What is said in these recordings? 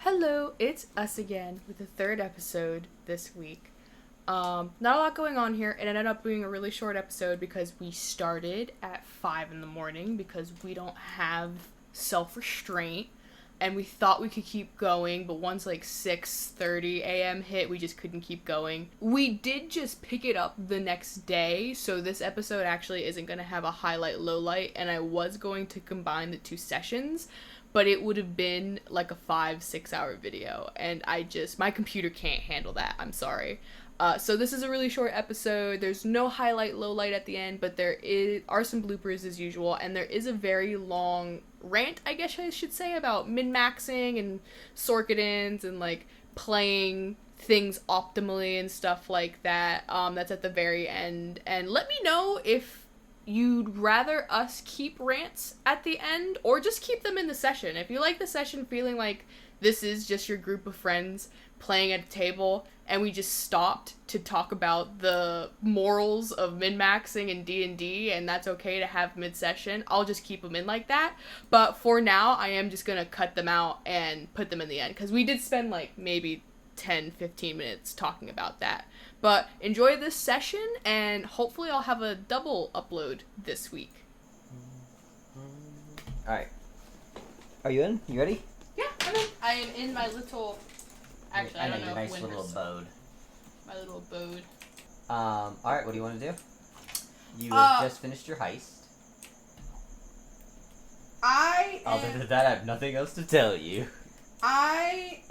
Hello, it's us again with the third episode this week. Not a lot going on here. It ended up being a really short episode because we started at 5 in the morning because we don't have self-restraint and we thought we could keep going, but once like 6:30 a.m. hit, we just couldn't keep going. We did just pick it up the next day, so this episode actually isn't going to have a highlight, lowlight, and I was going to combine the two sessions, but it would have been like a 5-6 hour video, and my computer can't handle that. I'm sorry. So this is a really short episode. There's no highlight, lowlight at the end, but are some bloopers as usual, and there is a very long rant, I guess I should say, about min-maxing and sorkadins and like playing things optimally and stuff like that. That's at the very end. And let me know if you'd rather us keep rants at the end or just keep them in the session. If you like the session feeling like this is just your group of friends playing at a table and we just stopped to talk about the morals of min-maxing and D&D and that's okay to have mid-session, I'll just keep them in like that. But for now, I am just gonna cut them out and put them in the end because we did spend like maybe 10-15 minutes talking about that. But enjoy this session, and hopefully I'll have a double upload this week. Alright. Are you in? You ready? Yeah, I'm in. I am in my little... Actually, I don't know your nice if little abode. My little abode. Alright, what do you want to do? You just finished your heist. Other than that, I have nothing else to tell you. I'm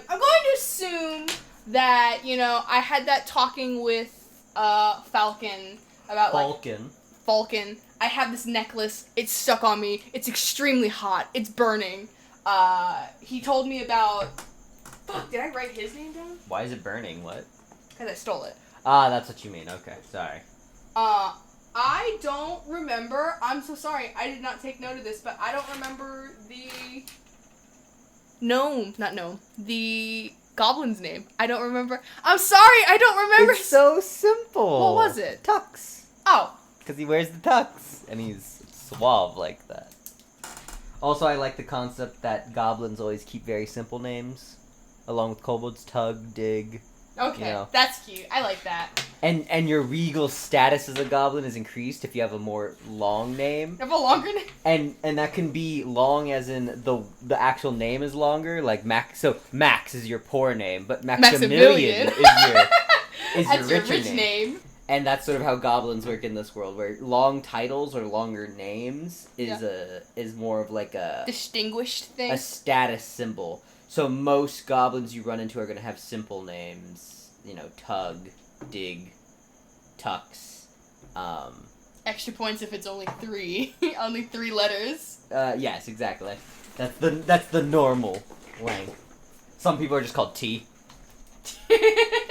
going to assume that, I had that talking with, Falcon about, Falcon. I have this necklace. It's stuck on me. It's extremely hot. It's burning. He told me about... Fuck, did I write his name down? Why is it burning? What? Because I stole it. Ah, that's what you mean. Okay, sorry. I don't remember. I'm so sorry. I did not take note of this, but I don't remember the... The goblin's name. I don't remember. I'm sorry, I don't remember. It's so simple. What was it? Tux. Oh. Because he wears the tux, and he's suave like that. Also, I like the concept that goblins always keep very simple names, along with kobolds, Tug, Dig. Okay, that's cute. I like that. And your regal status as a goblin is increased if you have a more long name. You have a longer name? And that can be long as in the actual name is longer, like Max. So Max is your poor name, but Maximilian is your richer name. And that's sort of how goblins work in this world, where long titles or longer names is more of like a distinguished thing, a status symbol. So most goblins you run into are going to have simple names. Tug, Dig, Tux. Extra points if it's only 3. Only 3 letters. Yes, exactly. That's the normal length. Some people are just called T.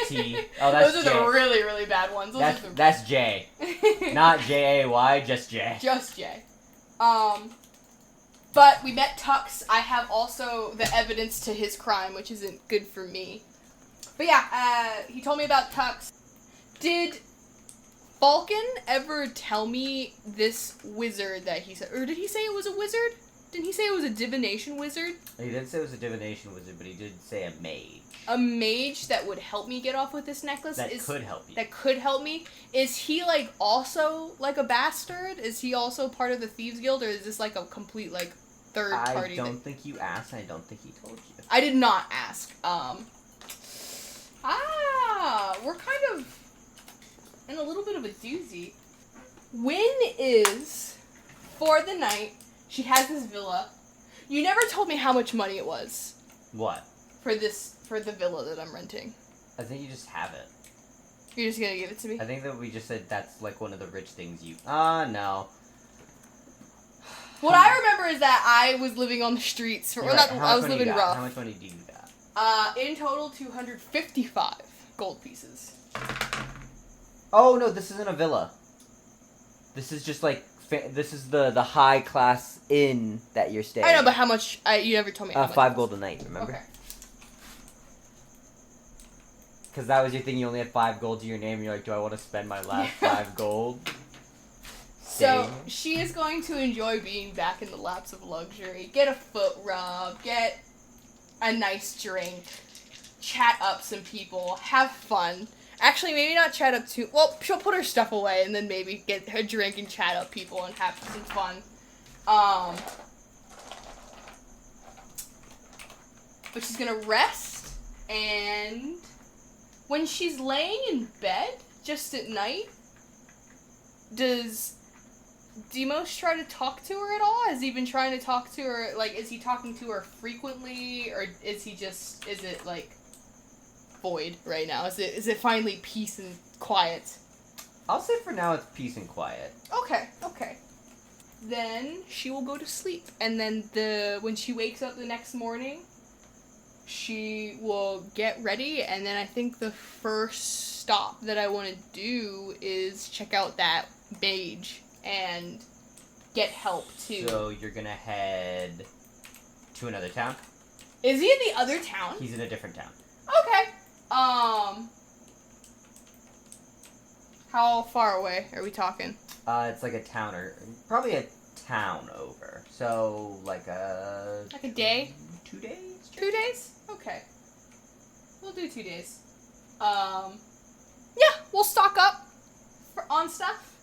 T. Oh, that's Those are J. the really, really bad ones. That's J. Not J-A-Y, just J. Just J. But we met Tux. I have also the evidence to his crime, which isn't good for me. But yeah, he told me about Tux. Did Falcon ever tell me this wizard that he said? Or did he say it was a wizard? Didn't he say it was a divination wizard? He didn't say it was a divination wizard, but he did say a mage. A mage that would help me get off with this necklace? Could help you. That could help me? Is he, also, a bastard? Is he also part of the Thieves Guild, or is this, a complete, third party? I don't think you asked, and I don't think he told you. I did not ask. We're kind of in a little bit of a doozy. Wynn is, for the night, she has this villa. You never told me how much money it was. What? For the villa that I'm renting. I think you just have it. You're just gonna give it to me? I think that we just said that's, one of the rich things you... no. What I remember is that I was living on the streets. I was living rough. How much money do you got? In total, 255 gold pieces. Oh, no, this isn't a villa. This is just, this is the high-class inn that you're staying. I know, but how much... you never told me how much. 5 gold a night, remember? Okay. Because that was your thing, you only had 5 gold to your name, and you're like, do I want to spend my last 5 gold? So, she is going to enjoy being back in the laps of luxury. Get a foot rub, get a nice drink, chat up some people, have fun. Actually, maybe not chat up too... Well, she'll put her stuff away and then maybe get her drink and chat up people and have some fun. But she's gonna rest, and when she's laying in bed, just at night, does Demos try to talk to her at all? Has he been trying to talk to her? Like, is he talking to her frequently, or is it, like, void right now? Is it finally peace and quiet? I'll say for now it's peace and quiet. Okay. Then she will go to sleep, and then when she wakes up the next morning, she will get ready, and then I think the first stop that I want to do is check out that mage and get help too. So you're gonna head to another town? Is he in the other town? He's in a different town. Okay. How far away are we talking? It's like a town, or probably a town over. So, like a day? 2 days? 2 days? Okay. We'll do 2 days. We'll stock up on stuff.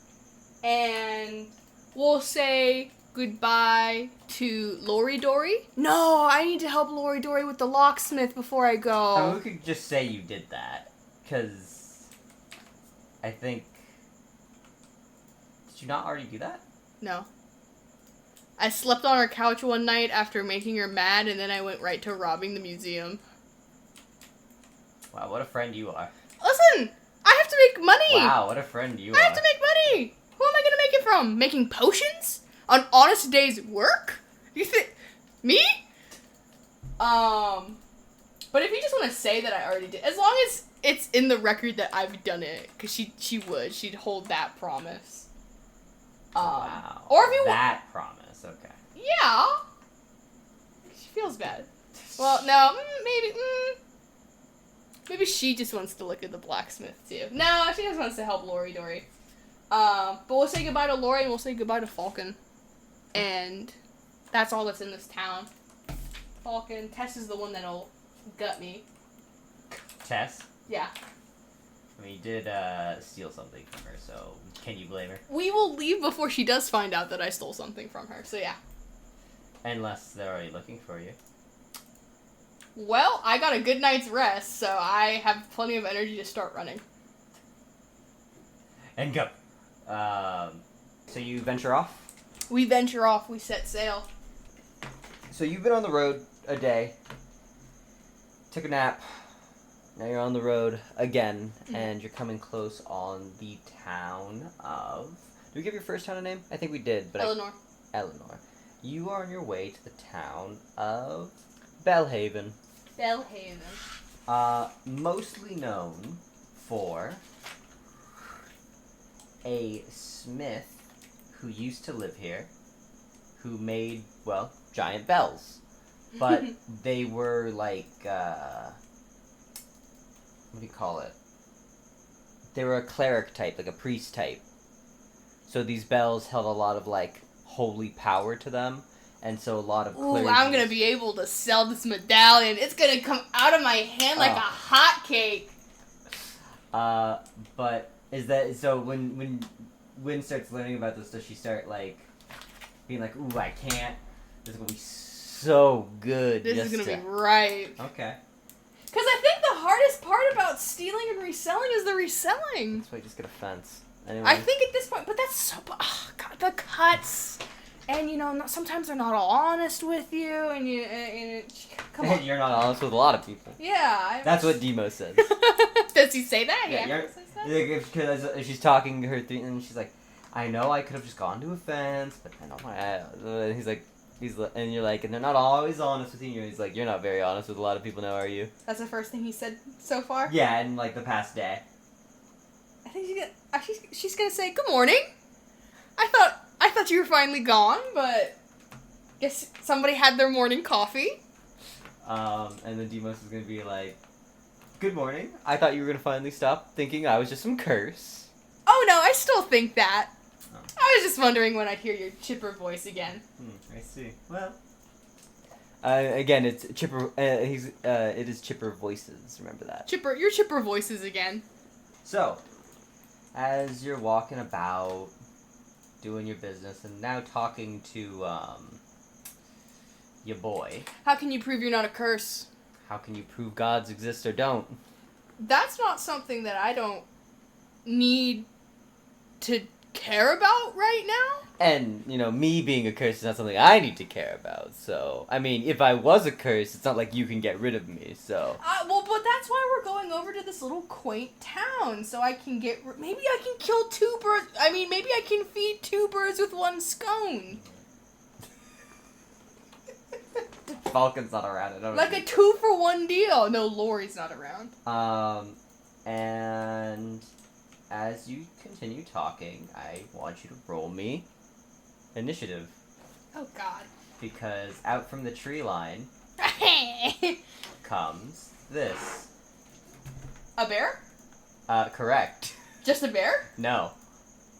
And we'll say goodbye to Lori Dory. No, I need to help Lori Dory with the locksmith before I go. I mean, we could just say you did that, because I think... Did you not already do that? No. I slept on her couch one night after making her mad, and then I went right to robbing the museum. Wow, what a friend you are. Listen! I have to make money! Wow, what a friend you are. I have to make money! Who am I gonna make it from? Making potions? On honest day's work? You think... Me? But if you just want to say that I already did, as long as it's in the record that I've done it, because she'd hold that promise. Wow. Or if you that promise, okay. Yeah. She feels bad. Well, no, maybe she just wants to look at the blacksmith too. No, she just wants to help Lori Dory. But we'll say goodbye to Lori and we'll say goodbye to Falcon. And that's all that's in this town. Falcon. Tess is the one that'll gut me. Tess? Yeah. I mean, you did steal something from her, so can you blame her? We will leave before she does find out that I stole something from her, so yeah. Unless they're already looking for you. Well, I got a good night's rest, so I have plenty of energy to start running. And go. So you venture off? We venture off, we set sail. So you've been on the road a day, took a nap, now you're on the road again, and you're coming close on the town of... Did we give your first town a name? I think we did, but Eleanor. Eleanor. You are on your way to the town of Bellhaven. Bellhaven. Mostly known for a smith who used to live here, who made, well, giant bells. But they were like, what do you call it? They were a cleric type, like a priest type. So these bells held a lot of, like, holy power to them. And so a lot of clergy... Ooh, I'm gonna be able to sell this medallion. It's gonna come out of my hand like a hot cake. But is that... So when Wynn starts learning about this, does she start, like, being like, ooh, I can't. This is gonna be so good. This is gonna be right. Okay. Because I think the hardest part about stealing and reselling is the reselling. That's why you just get a fence. Anyway. I think at this point, but that's so... Oh, God, the cuts. And, you know, sometimes they're not all honest with you, and come on. You're not honest with a lot of people. Yeah. That's what Demo says. Does he say that? Yeah, because she's talking to her, and she's like, I know I could have just gone to a fence, but then and he's like, and you're like, and they're not always honest with you. And he's like, you're not very honest with a lot of people now, are you? That's the first thing he said so far? Yeah, in like the past day. I think she's gonna say, good morning. I thought you were finally gone, but guess somebody had their morning coffee. And then Demos is gonna be like, good morning. I thought you were gonna finally stop thinking I was just some curse. Oh no, I still think that. I was just wondering when I'd hear your chipper voice again. I see. Well, Again, it's Chipper. It is Chipper Voices. Remember that. You're Chipper Voices again. So, as you're walking about, doing your business, and now talking to your boy. How can you prove you're not a curse? How can you prove gods exist or don't? That's not something that I don't need to care about right now. And, me being a curse is not something I need to care about, so... I mean, if I was a curse, it's not like you can get rid of me, so... But that's why we're going over to this little quaint town, so I can get... Maybe I can kill two birds... I mean, maybe I can feed two birds with one scone. Falcon's not around, I don't know. Like a 2-for-1 deal. No, Lori's not around. And... As you continue talking, I want you to roll me initiative. Oh, God. Because out from the tree line comes this. A bear? Correct. Just a bear? No.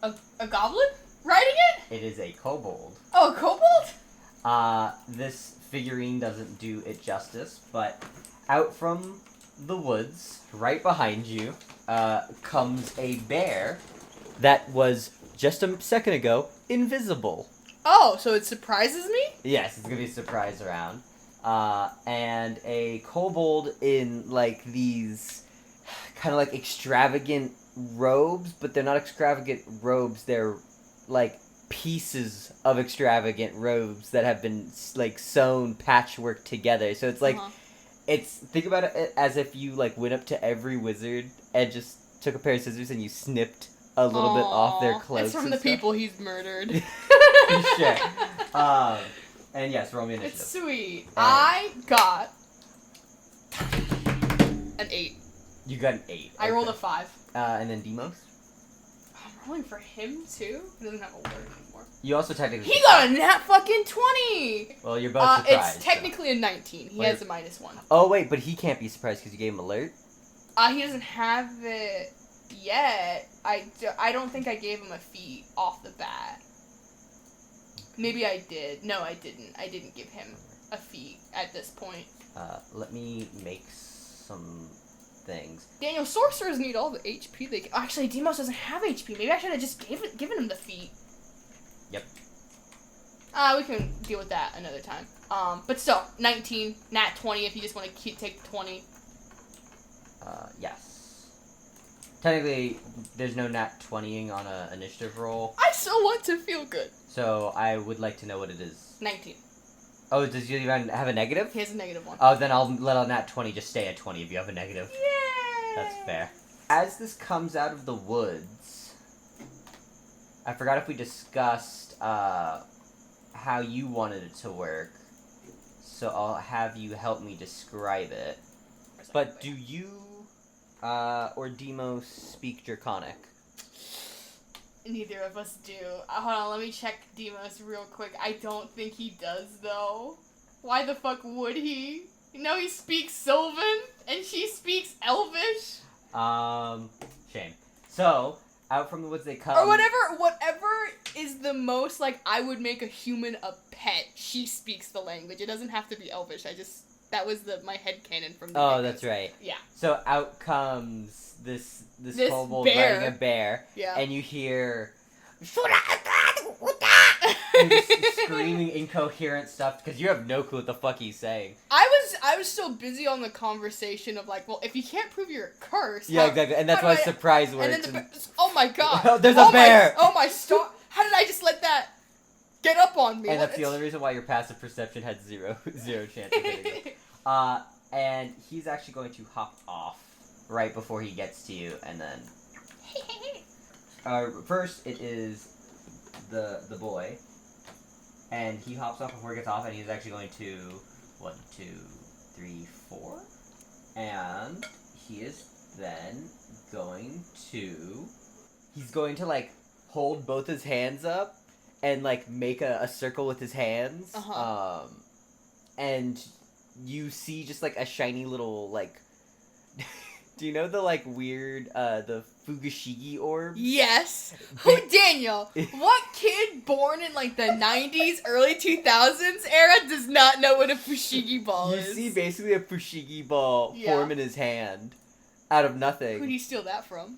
A goblin riding it? It is a kobold. Oh, a kobold? This figurine doesn't do it justice, but out from the woods, right behind you, comes a bear that was, just a second ago, invisible. Oh, so it surprises me? Yes, it's gonna be a surprise round. And a kobold in, these kind of, extravagant robes, but they're not extravagant robes, they're, pieces of extravagant robes that have been, sewn patchwork together. So it's think about it as if you, went up to every wizard and just took a pair of scissors and you snipped a little bit off their clothes. It's from the people he's murdered. Sure. And yes, roll me initiative. It's sweet. I got an 8. You got an 8. I rolled a 5. And then Demos? I'm rolling for him, too? He doesn't have a word anymore. You also technically... He got a nat fucking 20! Well, you're both surprised. It's technically a 19. He has a -1. Oh, wait, but he can't be surprised because you gave him alert? He doesn't have it yet. I don't think I gave him a feat off the bat. Maybe I did. No, I didn't. I didn't give him a feat at this point. Let me make some things. Daniel, sorcerers need all the HP they can. Actually, Demos doesn't have HP. Maybe I should have just given him the feat. Yep. We can deal with that another time. But still, 19, nat 20 if you just want to take 20. Yes. Technically, there's no nat 20ing on an initiative roll. I still want to feel good. So, I would like to know what it is. 19. Oh, does he even have a negative? He has a -1. Oh, then I'll let a nat 20 just stay at 20 if you have a negative. Yay! That's fair. As this comes out of the woods, I forgot if we discussed, how you wanted it to work. So I'll have you help me describe it. But do you, or Demos speak Draconic? Neither of us do. Hold on, let me check Demos real quick. I don't think he does, though. Why the fuck would he? You know he speaks Sylvan, and she speaks Elvish. Shame. So, out from the woods they come. Or whatever is the most, I would make a human a pet. She speaks the language. It doesn't have to be Elvish. That was my headcanon from the Oh, that's right. Yeah. So out comes this kobold bear. riding a bear. Yeah. And you hear... and just screaming incoherent stuff because you have no clue what the fuck he's saying. I was so busy on the conversation of well, if you can't prove you're cursed. Yeah, exactly. And that's why surprise works. And then oh my god. There's a bear. Stop. How did I just let that get up on me? And that's the only reason why your passive perception had zero chance of hitting it. And he's actually going to hop off right before he gets to you, and then... first, it is the boy, and he hops off before he gets off, and he's actually going to... 1, 2, 3, 4. And he is then going to... He's going to, hold both his hands up and, make a circle with his hands. Uh-huh. And... you see just, a shiny little, Do you know the, like, weird, the Fukushigi orb? Yes. Who, Daniel, what kid born in, like, the 90s, early 2000s era does not know what a Fushigi ball is? You see basically a Fushigi ball form in his hand out of nothing. Who'd he steal that from?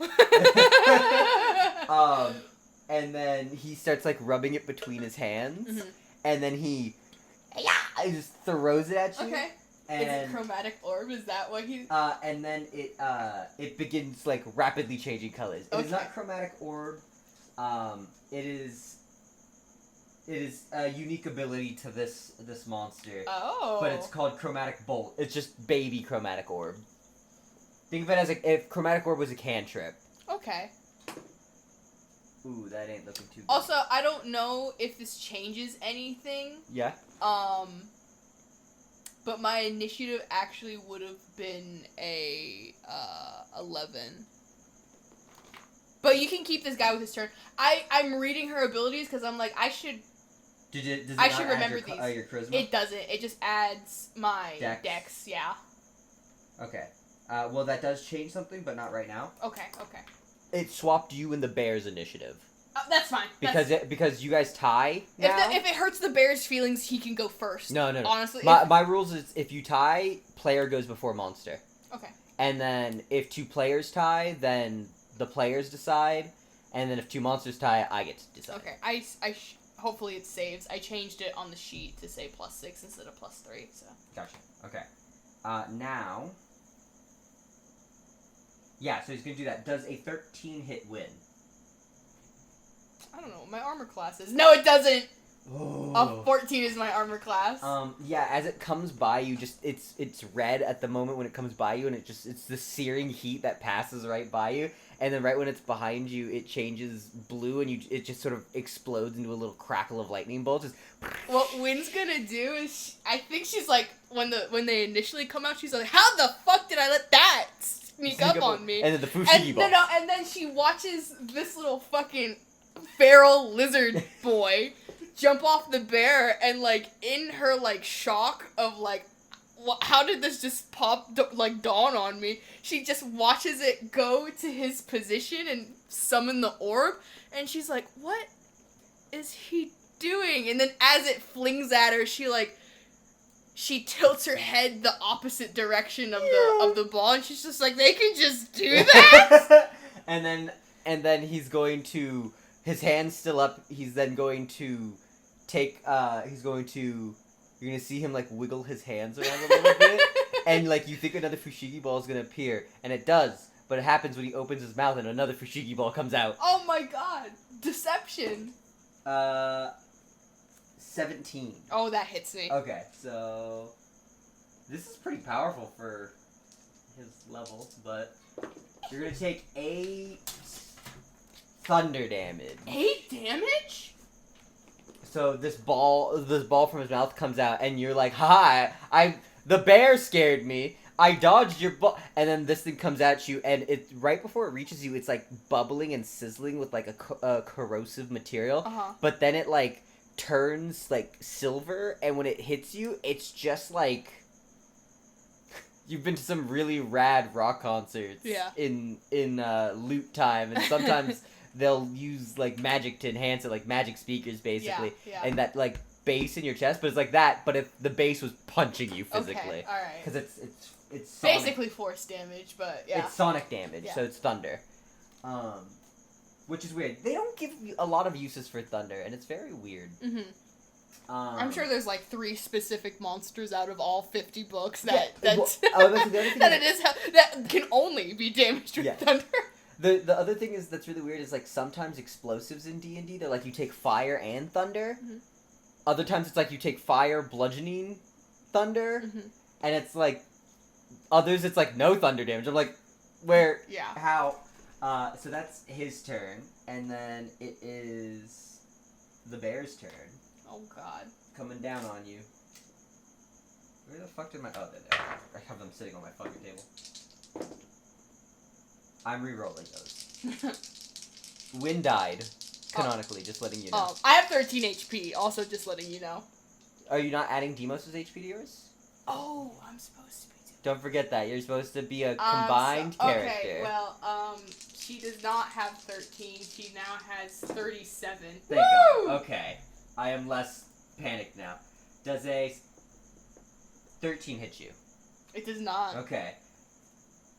And then he starts, like, rubbing it between his hands, and then he just throws it at you. Okay. And, is it chromatic orb? Is that what he... and then it begins, like, rapidly changing colors. It is not chromatic orb. It is a unique ability to this monster. Oh. But it's called chromatic bolt. It's just baby chromatic orb. Think of it as, like, if chromatic orb was a cantrip. Okay. Ooh, that ain't looking too good. Also, I don't know if this changes anything. Yeah? But my initiative actually would have been a 11. But you can keep this guy with his turn. I'm reading her abilities because I'm like, I should... Does it I not should add remember your, these. Your charisma? It doesn't. It just adds my dex, yeah. Okay. Well, that does change something, but not right now. Okay. It swapped you and the bear's initiative. That's fine. Because you guys tie now. If it hurts the bear's feelings, he can go first. No. Honestly, my rules is if you tie, player goes before monster. Okay. And then if 2 players tie, then the players decide. And then if 2 monsters tie, I get to decide. Okay. Hopefully it saves. I changed it on the sheet to say +6 instead of +3. So. Gotcha. Okay. Now. Yeah, so he's gonna do that. Does a 13 hit win? I don't know what my armor class is. No, it doesn't! Oh. A 14 is my armor class. Yeah, as it comes by you, just it's red at the moment when it comes by you, and it's the searing heat that passes right by you, and then right when it's behind you, it changes blue, and it just sort of explodes into a little crackle of lightning bolts. Just... What Wynn's gonna do is, I think she's like, when they initially come out, she's like, how the fuck did I let that sneak up on me? And then the Fushigi ball. No, and then she watches this little fucking feral lizard boy jump off the bear, and, like, in her, like, shock of, like, how did this just dawn on me? She just watches it go to his position and summon the orb, and she's like, what is he doing? And then as it flings at her, she tilts her head the opposite direction of the ball, and she's just like, they can just do that? and then he's going to, his hand's still up, he's then going to take, you're gonna see him, like, wiggle his hands around a little bit, and, like, you think another Fushigi ball is gonna appear, and it does, but it happens when he opens his mouth and another Fushigi ball comes out. Oh my god. Deception. 17. Oh, that hits me. Okay, so this is pretty powerful for his level, but you're gonna take 8 thunder damage. 8 damage? So this ball from his mouth comes out, and you're like, "Hi, the bear scared me. I dodged your ball," and then this thing comes at you, and it right before it reaches you, it's like bubbling and sizzling with like a corrosive material. But then it like turns like silver, and when it hits you, it's just like you've been to some really rad rock concerts. Yeah. In loot time, and sometimes. They'll use, like, magic to enhance it, like magic speakers, basically. Yeah. And that, like, bass in your chest, but it's like that, but if the bass was punching you physically. Okay, alright. Because it's sonic. Basically force damage, but yeah. It's sonic damage, so it's thunder. Which is weird. They don't give you a lot of uses for thunder, and it's very weird. Mm-hmm. I'm sure there's, like, 3 specific monsters out of all 50 books that can only be damaged with thunder. The other thing is that's really weird is, like, sometimes explosives in D&D, they're like you take fire and thunder. Mm-hmm. Other times it's like you take fire, bludgeoning, thunder. Mm-hmm. And it's like, others it's like no thunder damage. I'm like, where? Yeah. How? So that's his turn. And then it is the bear's turn. Oh, God. Coming down on you. Where the fuck did my... Oh, there. I have them sitting on my fucking table. I'm re-rolling those. Wynn died, canonically, just letting you know. I have 13 HP, also just letting you know. Are you not adding Deimos' HP to yours? Oh, I'm supposed to be doing Don't forget that. You're supposed to be a combined character. Okay, well, she does not have 13. She now has 37. Thank God. Okay. I am less panicked now. Does a 13 hit you? It does not. Okay.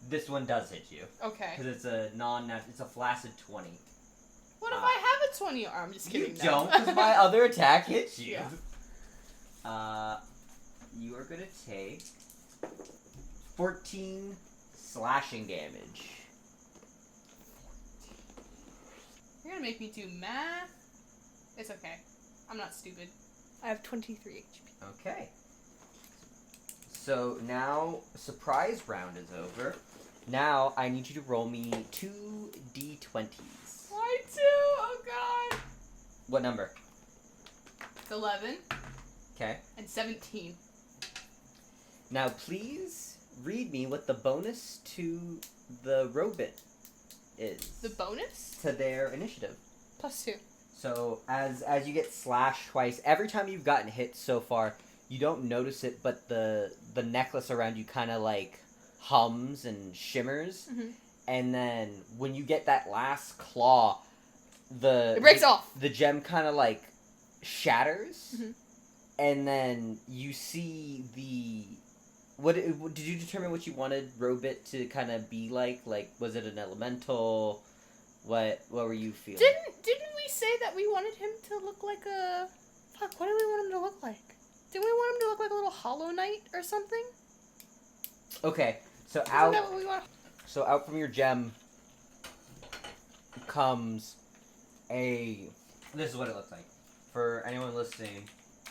This one does hit you. Okay. Because it's a it's a flaccid 20. What if I have a 20? I'm just kidding. You don't, because my other attack hits you. Yeah. You are going to take 14 slashing damage. You're going to make me do math? It's okay. I'm not stupid. I have 23 HP. Okay. So now, surprise round is over. Now, I need you to roll me 2 d20s. Why 2? Oh, God. What number? 11. Okay. And 17. Now, please read me what the bonus to the robot is. The bonus? To their initiative. +2. So, as you get slashed twice, every time you've gotten hit so far, you don't notice it, but the necklace around you kind of, like, hums and shimmers. Mm-hmm. And then, when you get that last claw, it breaks off! The gem kind of, like, shatters. Mm-hmm. And then, you see the... Did you determine what you wanted Robit to kind of be like? Like, was it an elemental? What were you feeling? Didn't we say that we wanted him to look like a... Fuck, what did we want him to look like? Didn't we want him to look like a little Hollow Knight or something? Okay, so Isn't that what we want? So out from your gem comes a... This is what it looks like. For anyone listening,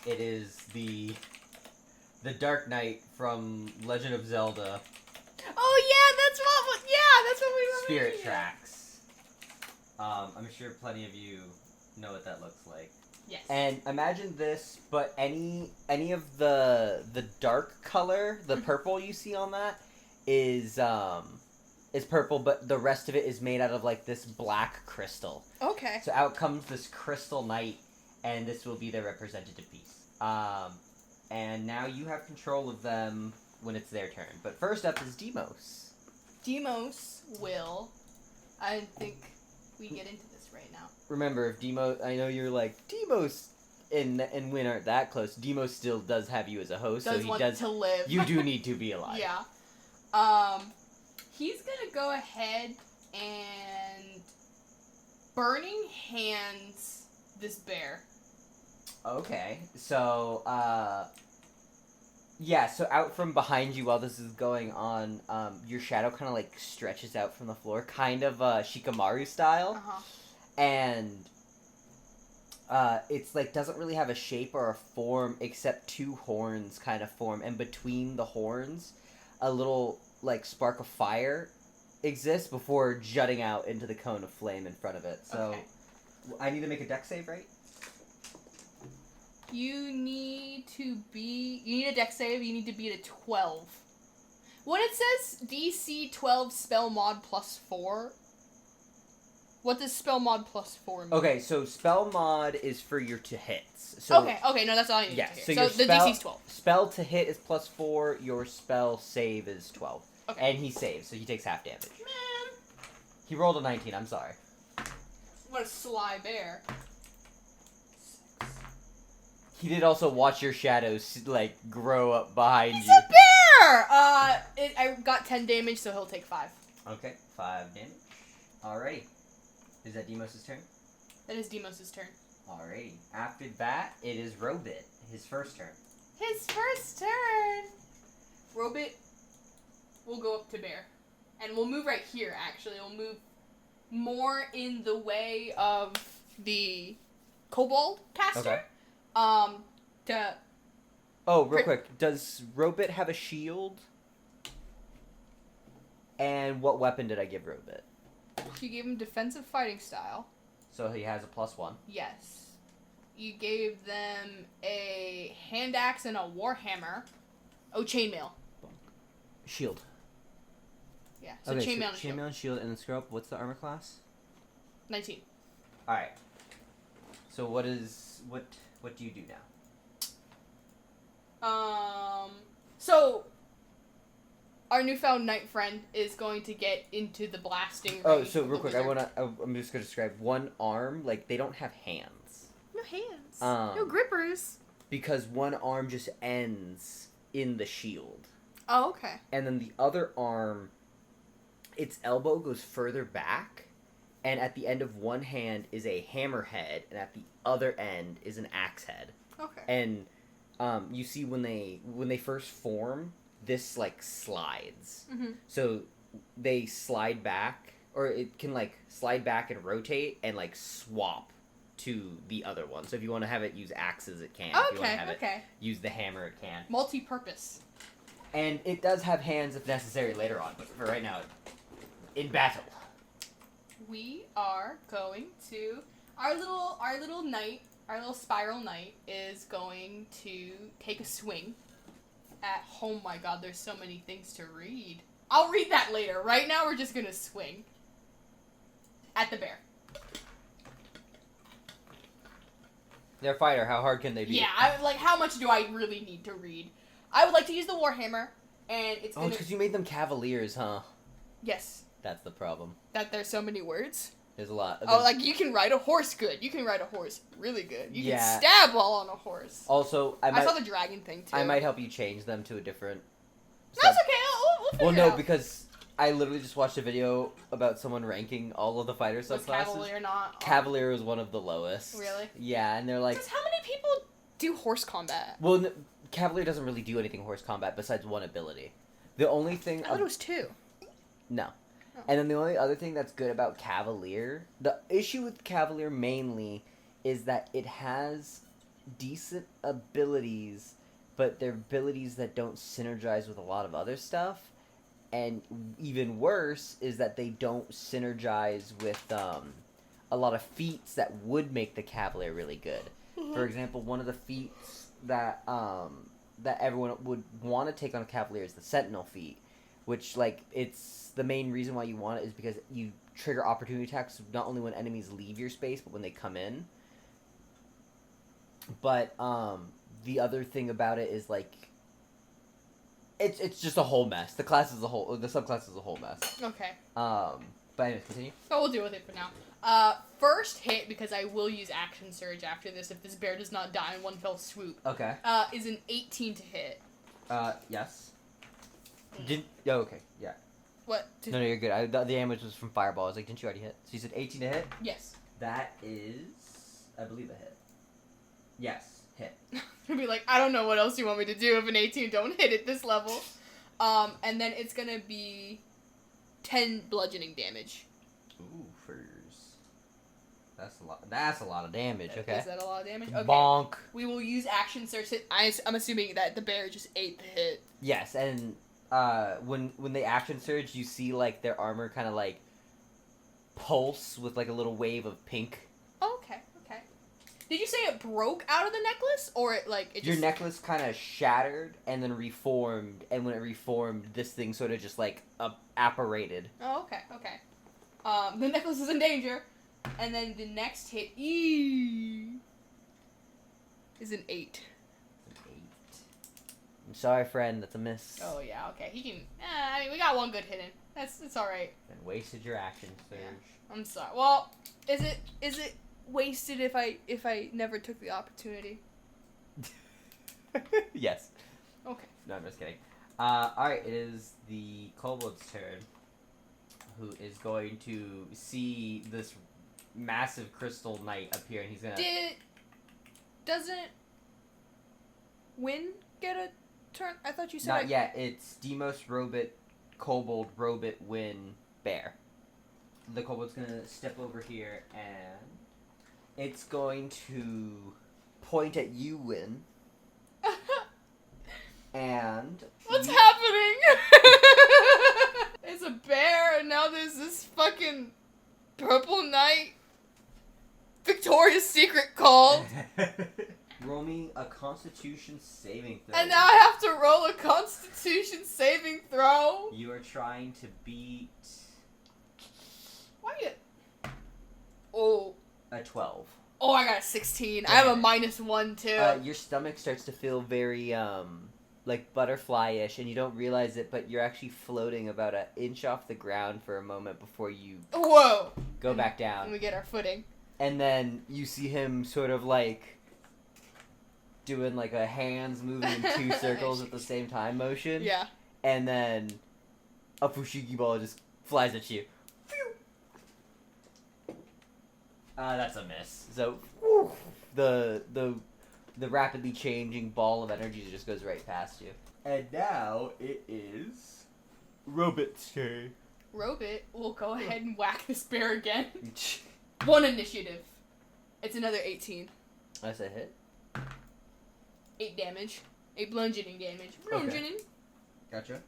it is the Dark Knight from Legend of Zelda. Oh yeah, that's what we were Spirit making. Tracks. I'm sure plenty of you know what that looks like. Yes. And imagine this, but any of the dark color, the purple you see on that is purple, but the rest of it is made out of like this black crystal. Okay. So out comes this crystal knight, and this will be their representative piece. And now you have control of them when it's their turn. But first up is Demos. Demos will. I think we get into this right now. Remember, if Demos, I know you're like Demos and Win aren't that close. Demos still does have you as a host, so he does to live. You do need to be alive. Yeah. He's gonna go ahead and burning hands this bear. Okay, so yeah, so out from behind you while this is going on, your shadow kind of like stretches out from the floor, kind of Shikamaru style. Uh-huh. And it's like doesn't really have a shape or a form except 2 horns kind of form, and between the horns a little like spark of fire exists before jutting out into the cone of flame in front of it. So okay. I need to make a dex save, right? You need a dex save, you need to be at a 12. When it says DC 12 spell mod +4, what does spell mod +4 mean? Okay, so spell mod is for your to hits. So, okay, no, that's all you need to hear. So the DC's 12. Spell to hit is +4, your spell save is 12. Okay. And he saves, so he takes half damage. Man. He rolled a 19, I'm sorry. What a sly bear. 6. He did also watch your shadows, like, grow up behind you. He's a bear! I got 10 damage, so he'll take 5. Okay, 5 damage. Alrighty. Is that Demos' turn? That is Demos' turn. Alrighty. After that, it is Robit. His first turn. His first turn! Robit will go up to bear. And we'll move right here, actually. We'll move more in the way of the kobold caster. Okay. Real quick. Does Robit have a shield? And what weapon did I give Robit? You gave him defensive fighting style. So he has a +1. Yes. You gave them a hand axe and a warhammer. Oh, chainmail. Shield. Yeah, so okay, chainmail so and shield. Chainmail and shield, and then scroll up. What's the armor class? 19. Alright. So what do you do now? So our newfound knight friend is going to get into the blasting. Oh, so real quick, I'm just gonna describe one arm. Like they don't have hands. No hands. No grippers. Because one arm just ends in the shield. Oh, okay. And then the other arm, its elbow goes further back, and at the end of one hand is a hammerhead, and at the other end is an axe head. Okay. And you see when they first form, this like slides. Mm-hmm. So they slide back, or it can like slide back and rotate and like swap to the other one. So if you want to have it use axes, it can. Okay, if you want to have it use the hammer, it can. Multi-purpose. And it does have hands if necessary later on, but for right now, in battle. We are going to our little knight, our little spiral knight is going to take a swing at, oh my god, there's so many things to read. I'll read that later. Right now we're just gonna swing at the bear. They're a fighter, how hard can they be? Yeah, how much do I really need to read? I would like to use the Warhammer, and it's Oh, it's because you made them cavaliers, huh? Yes. That's the problem. That there's so many words? There's a lot. Oh, like, you can ride a horse good. You can ride a horse really good. You can stab while on a horse. Also, I saw the dragon thing, too. I might help you change them to a different... That's okay, we'll figure it out. No, because I literally just watched a video about someone ranking all of the fighter subclasses. Was Cavalier not? Cavalier was one of the lowest. Really? Yeah, and they're like... Just how many people do horse combat? Well, Cavalier doesn't really do anything horse combat besides one ability. The only thing... I thought it was two. No. Oh. And then the only other thing that's good about Cavalier... The issue with Cavalier mainly is that it has decent abilities, but they're abilities that don't synergize with a lot of other stuff. And even worse is that they don't synergize with a lot of feats that would make the Cavalier really good. Mm-hmm. For example, one of the feats that everyone would want to take on a Cavalier is the Sentinel feat, which, like, it's the main reason why you want it is because you trigger opportunity attacks not only when enemies leave your space, but when they come in. But the other thing about it is, like, it's just a whole mess. The subclass is a whole mess. Okay. But anyways, continue. So we'll deal with it for now. First hit, because I will use Action Surge after this if this bear does not die in one fell swoop. Okay. Is an 18 to hit. Yes. Okay, yeah. What? No, you're good. The damage was from Fireball. I was like, didn't you already hit? So you said 18 to hit? Yes. That is, I believe, a hit. Yes, hit. I'd be like, I don't know what else you want me to do if an 18 don't hit at this level. And then it's gonna be 10 bludgeoning damage. Ooh, That's a lot of damage, okay. Is that a lot of damage? Okay. Bonk. We will use Action Surge. I'm assuming that the bear just ate the hit. Yes, and when they Action Surge, you see, like, their armor kind of, like, pulse with, like, a little wave of pink. Oh, okay. Did you say it broke out of the necklace, or it just... Your necklace kind of shattered and then reformed, and when it reformed, this thing sort of just, like, apparated. Oh, okay. The necklace is in danger, and then the next hit is an 8. I'm sorry, friend, that's a miss. Oh, yeah, okay. He can... I mean, we got one good hit in. It's alright. And wasted your action surge. Yeah. I'm sorry. Well, is it wasted if I never took the opportunity? Yes. Okay. No, I'm just kidding. Alright, it is the kobold's turn, who is going to see this massive crystal knight appear, and he's gonna... Doesn't Win get a turn? I thought you said... Not yet. It's Demos, Robot, Kobold, Robot, Win, Bear. The kobold's gonna step over here, and it's going to point at you, Win. And... What's happening? It's a bear, and now there's this fucking purple knight Victoria's Secret called. Roll me a Constitution saving throw. And now I have to roll a Constitution saving throw? You are trying to beat... Why you... Oh. A 12. Oh, I got a 16. I have a -1, too. Your stomach starts to feel very, like butterfly-ish, and you don't realize it, but you're actually floating about an inch off the ground for a moment before you go back down. And we get our footing. And then you see him sort of like doing like a hands moving in 2 circles at the same time motion. Yeah. And then a fushigi ball just flies at you. That's a miss. So the rapidly changing ball of energy just goes right past you. And now it is Robot's turn. Robot will go ahead and whack this bear again. 1 initiative. It's another 18. That's a hit. 8 damage. 8 bludgeoning damage. Bludgeoning. Okay. Gotcha.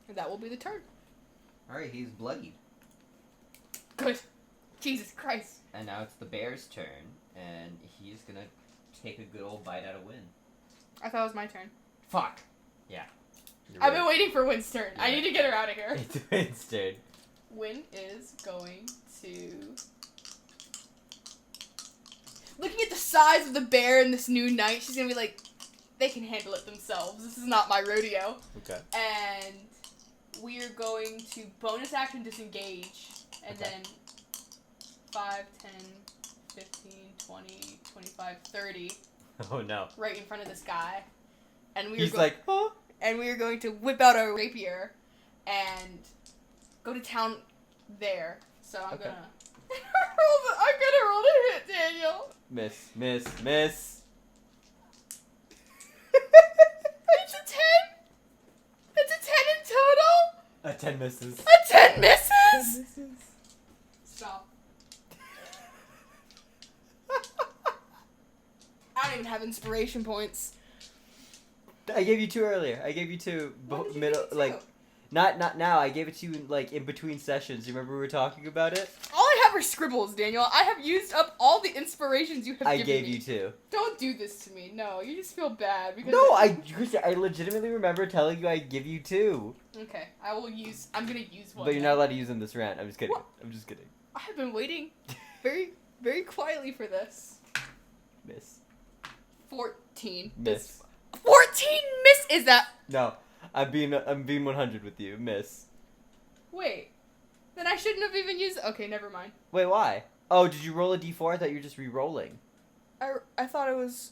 And that will be the turn. Alright, he's bloodied. Good. Jesus Christ. And now it's the bear's turn, and he's gonna take a good old bite out of Win. I thought it was my turn. Fuck. Yeah. I've been waiting for Win's turn. Yeah. I need to get her out of here. It's Win's turn. Win is going to... Looking at the size of the bear and this new knight, she's gonna be like, they can handle it themselves. This is not my rodeo. Okay. And we are going to bonus action disengage, and then 5, 10, 15, 20, 25, 30. Oh no. Right in front of this guy. And He's like, oh. And we are going to whip out our rapier and go to town there. So I'm gonna... I'm gonna roll a hit, Daniel. Miss. It's a 10? It's a 10 in total? A 10 misses. A 10 misses? Stop. I don't even have inspiration points. I gave you 2 earlier. I gave you 2 middle, like, not now. I gave it to you like in between sessions. You remember we were talking about it? All I have are scribbles, Daniel. I have used up all the inspirations you have given me. I gave you 2. Don't do this to me. No, you just feel bad because. No, I legitimately remember telling you I give you 2. Okay, I'm gonna use one. But you're not allowed to use them this round. I'm just kidding. What? I'm just kidding. I have been waiting very, very quietly for this. Miss. 14. Miss. 14 miss is that? No, I'm being 100 with you. Miss. Wait, then I shouldn't have even used. Okay, never mind. Wait, why? Oh, did you roll a d4? I thought you were just re-rolling. I thought it was.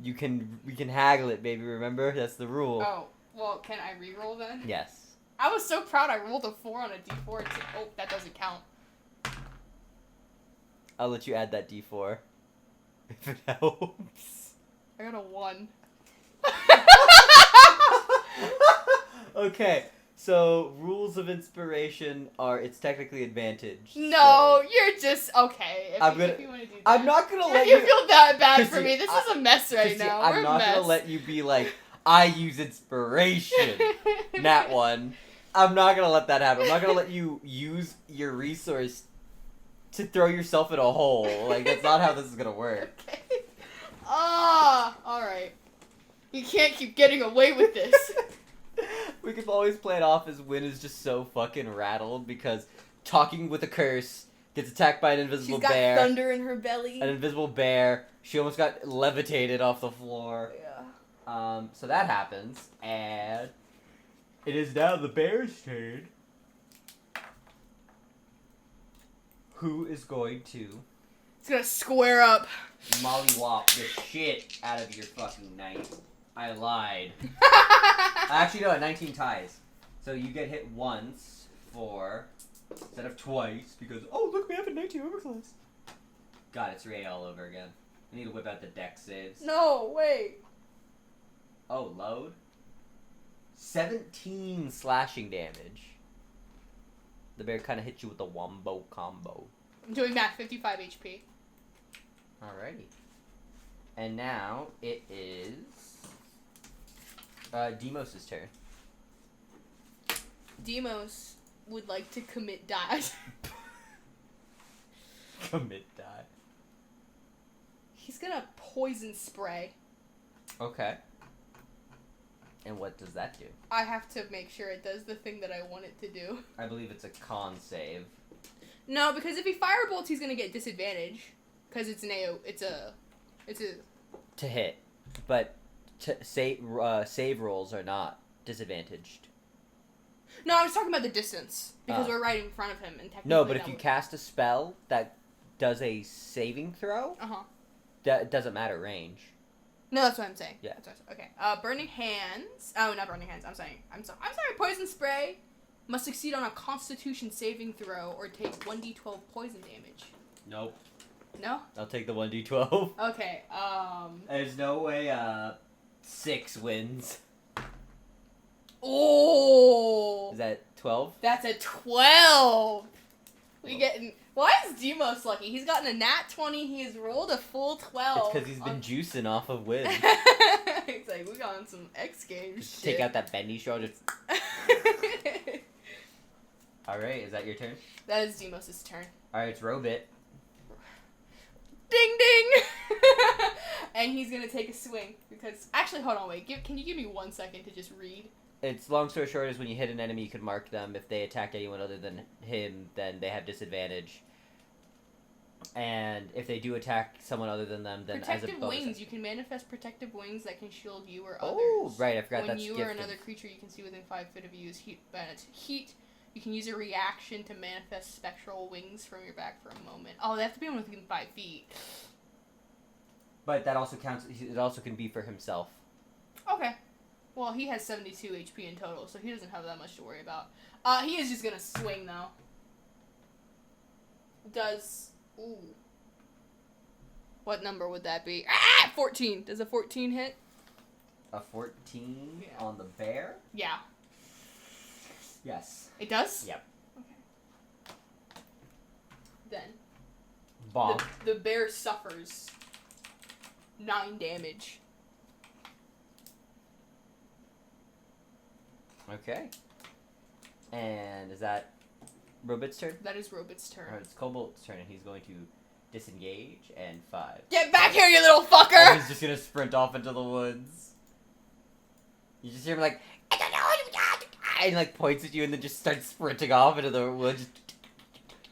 We can haggle it, baby. Remember, that's the rule. Oh, well, can I re-roll then? Yes. I was so proud I rolled a 4 on a d4 and said, oh, that doesn't count. I'll let you add that d4 if it helps. I got a 1. Okay, so rules of inspiration are it's technically advantage. No, so. You're just okay. If you want to do that. I'm not gonna let you feel that bad for me. This is a mess right Chrissy, now. I'm not gonna let you be like I use inspiration. Nat 1. I'm not gonna let that happen. I'm not gonna let you use your resource to throw yourself in a hole. Like that's not how this is gonna work. Okay. Alright. You can't keep getting away with this. We can always play it off as Win is just so fucking rattled because talking with a curse gets attacked by an invisible bear. She's got thunder in her belly. An invisible bear. She almost got levitated off the floor. Yeah. So that happens, and it is now the bear's turn. Who is going to... It's gonna square up. Mollywop the shit out of your fucking knight. I lied. Actually, no, 19 ties. So you get hit once for... instead of twice, because... oh, look, we have a 19 overclass. God, it's Ray all over again. I need to whip out the deck saves. No, wait. Oh, load? 17 slashing damage. The bear kind of hits you with a wombo combo. I'm doing that, 55 HP. Alrighty. And now it is Demos' turn. Demos would like to commit die. Commit die. He's gonna poison spray. Okay. And what does that do? I have to make sure it does the thing that I want it to do. I believe it's a con save. No, because if he firebolts, he's gonna get disadvantage. Because it's an AO. It's a. To hit. But save rolls are not disadvantaged. No, I was talking about the distance because we're right in front of him, and technically. No, but if you cast a spell that does a saving throw, that doesn't matter range. No, that's what I'm saying. Yeah. That's what I'm saying. Okay. Burning hands. Oh, not burning hands. I'm sorry. Poison spray must succeed on a Constitution saving throw or take 1d12 poison damage. Nope. No? I'll take the 1d12. Okay. There's no way 6 wins. Oh. Is that 12? That's a 12. We getting. Why is Demos lucky? He's gotten a nat 20. He has rolled a full 12. It's because he's been juicing off of win. It's like we got on some X Games shit. Take out that bendy shot. All right, is that your turn? That is Demos' turn. All right, it's Robit. Ding ding. And he's gonna take a swing because actually, hold on, wait. Can you give me 1 second to just read? It's long story short is when you hit an enemy, you can mark them. If they attack anyone other than him, then they have disadvantage. And if they do attack someone other than them, then protective as a bonus. wings. You can manifest protective wings that can shield you or others. Oh, right, I forgot when that's you gifted. or another creature you can see within 5 feet of you is heat. You can use a reaction to manifest spectral wings from your back for a moment. Oh, they have to be within 5 feet. But that also counts. It also can be for himself. Okay. Well, he has 72 HP in total, so he doesn't have that much to worry about. He is just gonna swing, though. Ooh. What number would that be? 14. Does a 14 hit? A 14 on the bear? Yeah. Yes. It does? Yep. Okay. Then. Bonk. The bear suffers 9 damage. Okay. And is that Robit's turn? That is Robit's turn. Alright, it's Kobold's turn, and he's going to disengage and 5. Get back here, you little fucker! And he's just gonna sprint off into the woods. You just hear him like, I don't know what you got! And he like points at you and then just starts sprinting off into the woods.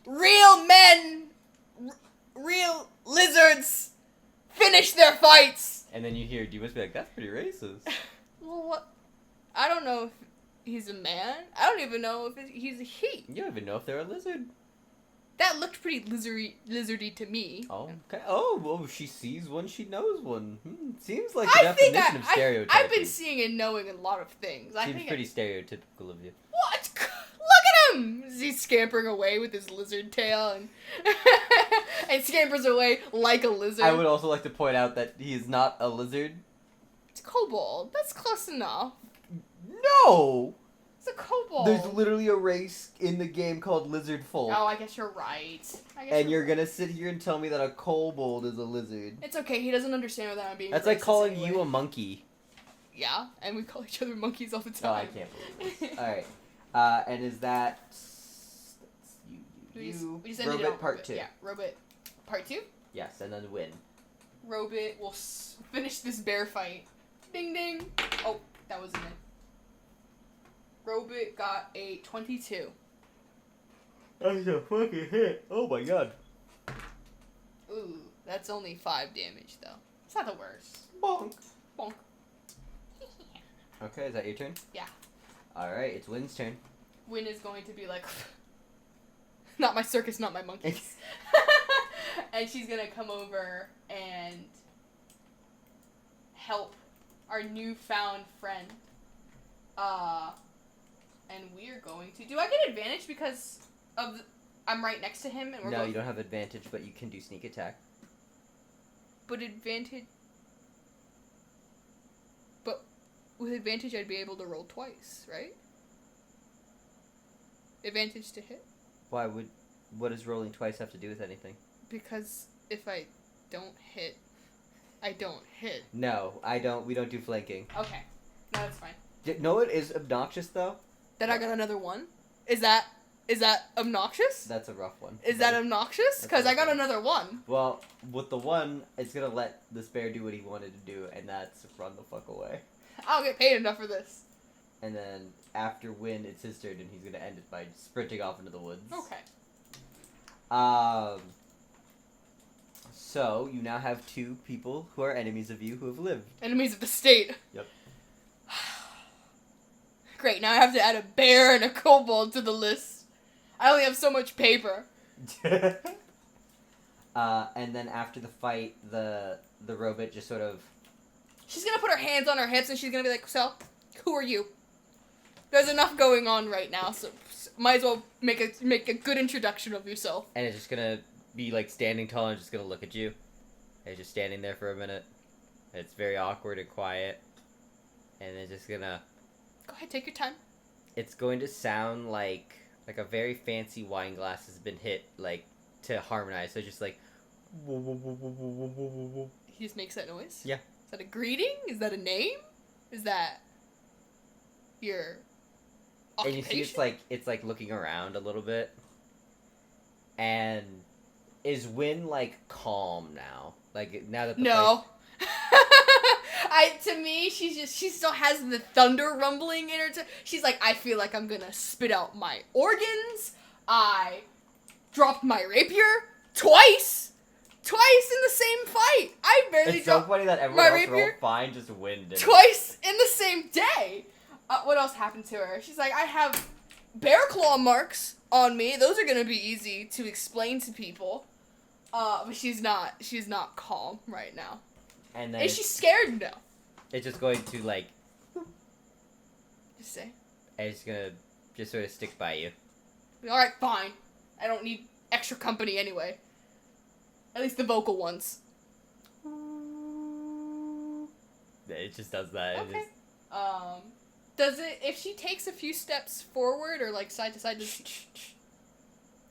Real men! Real lizards! Finish their fights! And then you hear Duet be like, that's pretty racist. Well, what? I don't know if he's a man. I don't even know if he's a he. You don't even know if they're a lizard. That looked pretty lizardy to me. Oh, okay. Oh, well, she sees one, she knows one. Seems like the definition of stereotyping. I've been seeing and knowing a lot of things. Seems pretty stereotypical of you. What? Look at him! He's scampering away with his lizard tail and and scampers away like a lizard. I would also like to point out that he is not a lizard. It's kobold. That's close enough. No! It's a kobold. There's literally a race in the game called lizard folk. Oh, I guess you're right. And you're gonna sit here and tell me that a kobold is a lizard. It's okay, he doesn't understand that I'm being That's racist like calling anyway. you a monkey. Yeah, and we call each other monkeys all the Oh, I time. can't believe this. Alright. And is that... We just ended it Robit on part Robit. 2. Yeah, Robit part 2. Yes, and then win. Robit will finish this bear fight. Ding ding! Oh, that wasn't it. Robit got a 22. That's a fucking hit. Oh my god. Ooh, that's only 5 damage though. It's not the worst. Bonk. Bonk. Okay, is that your turn? Yeah. Alright, it's Wynn's turn. Wynn is going to be like, not my circus, not my monkeys. And she's gonna come over and help our newfound friend. And we're going to... Do I get advantage because of... I'm right next to him and we're No, both... you don't have advantage, but you can do sneak attack. But advantage... But with advantage, I'd be able to roll twice, right? Advantage to hit? Why would... What does rolling twice have to do with anything? Because if I don't hit, I don't hit. No, I don't. We don't do flanking. Okay. No, that's fine. No, what is obnoxious, though? Then I got another 1? Is that obnoxious? That's a rough one. Is that obnoxious? Because I got another 1. Well, with the 1, it's gonna let this bear do what he wanted to do, and that's run the fuck away. I don't get paid enough for this. And then, after Win, it's his turn, and he's gonna end it by sprinting off into the woods. Okay. So, you now have 2 people who are enemies of you who have lived. Enemies of the state. Yep. Great, now I have to add a bear and a kobold to the list. I only have so much paper. And then after the fight, the robot just sort of... She's gonna put her hands on her hips and she's gonna be like, so, who are you? There's enough going on right now, so might as well make a good introduction of yourself. And it's just gonna be like standing tall and just gonna look at you. And it's just standing there for a minute. It's very awkward and quiet. And it's just gonna... Go ahead, take your time. It's going to sound like a very fancy wine glass has been hit, like, to harmonize. So just like... He just makes that noise? Yeah. Is that a greeting? Is that a name? Is that your occupation? And you see it's like looking around a little bit. And is Wynn like calm now? Like now that the No. To me, she still has the thunder rumbling in her. She's like, I feel like I'm gonna spit out my organs. I dropped my rapier twice in the same fight. I barely It's so funny that everyone else rolled fine, just Wynn didn't. Twice in the same day. What else happened to her? She's like, I have bear claw marks on me. Those are gonna be easy to explain to people. But she's not calm right now. And then is she scared? No. It's just going to like... Just say. And it's gonna just sort of stick by you. Alright, fine. I don't need extra company anyway. At least the vocal ones. It just does that. Okay. Does it, if she takes a few steps forward or like side to side, does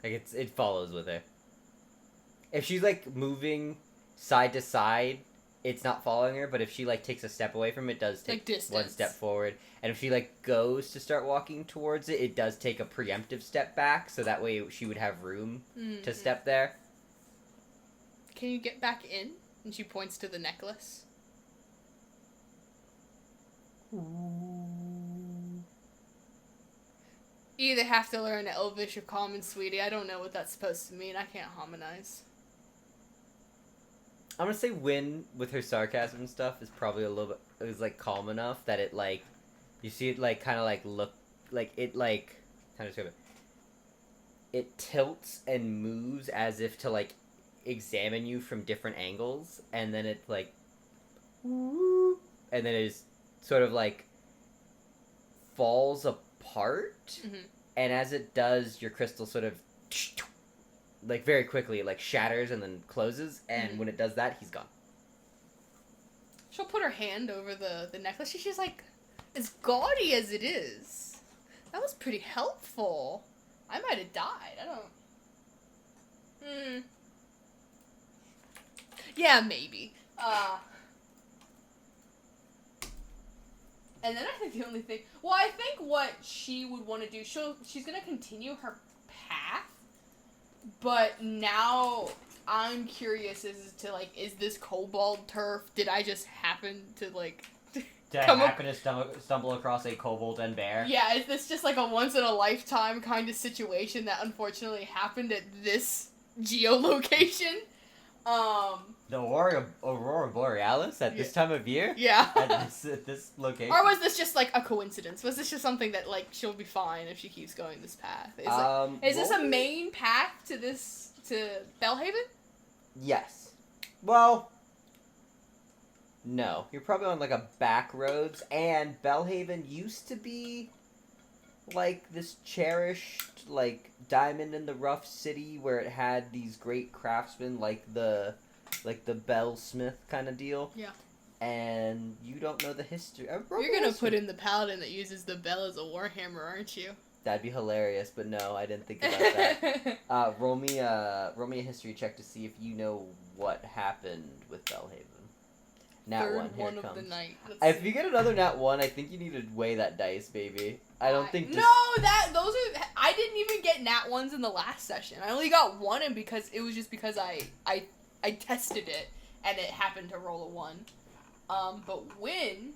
like it follows with her. If she's like moving side to side, it's not following her, but if she like takes a step away from it, it does take like one step forward. And if she like goes to start walking towards it, it does take a preemptive step back, so that way she would have room to step there. Can you get back in? And she points to the necklace. You either have to learn Elvish or Common, sweetie. I don't know what that's supposed to mean. I can't harmonize. I'm gonna say Wynn, with her sarcasm and stuff, is probably a little bit... It was, like, calm enough that it, like... You see it, like, kind of, like, look... Like, it, like... How to describe it? It tilts and moves as if to, like, examine you from different angles, and then it, like... And then it is sort of, like... falls apart, and as it does, your crystal sort of... Like, very quickly, it, like, shatters and then closes, and when it does that, he's gone. She'll put her hand over the necklace. She's like, as gaudy as it is, that was pretty helpful. I might have died. I don't... Yeah, maybe. And then I think the only thing... Well, I think what she would want to do... She's going to continue her path. But now I'm curious as to, like, is this kobold turf? Did I just happen to, like... Did I happen to stumble across a kobold and bear? Yeah, is this just, like, a once-in-a-lifetime kind of situation that unfortunately happened at this geolocation? The Aurora Borealis at this time of year? Yeah. at this location? Or was this just, like, a coincidence? Was this just something that, like, she'll be fine if she keeps going this path? Is this a main path to Bellhaven? Yes. Well, no. You're probably on, like, a back roads, and Bellhaven used to be, like, this cherished, like, diamond-in-the-rough city where it had these great craftsmen, like the bellsmith kind of deal. Yeah. And you don't know the history. You're gonna put in the paladin that uses the bell as a warhammer, aren't you? That'd be hilarious, but no, I didn't think about that. Roll me a history check to see if you know what happened with Bellhaven. Nat 1, here it comes. Of the night. If you get another Nat 1, I think you need to weigh that dice, baby. I don't think just... No, I didn't even get Nat 1s in the last session. I only got one, and because I tested it, and it happened to roll a 1. But Wynn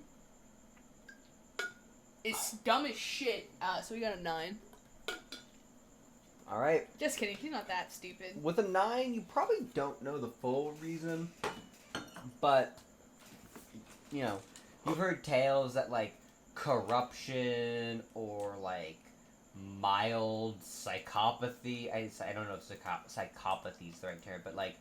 is dumb as shit, so we got a 9. Alright. Just kidding, he's not that stupid. With a 9, you probably don't know the full reason, but, you know, you've heard tales that, like, corruption or, like, mild psychopathy, I don't know if psychopathy is the right term, but, like,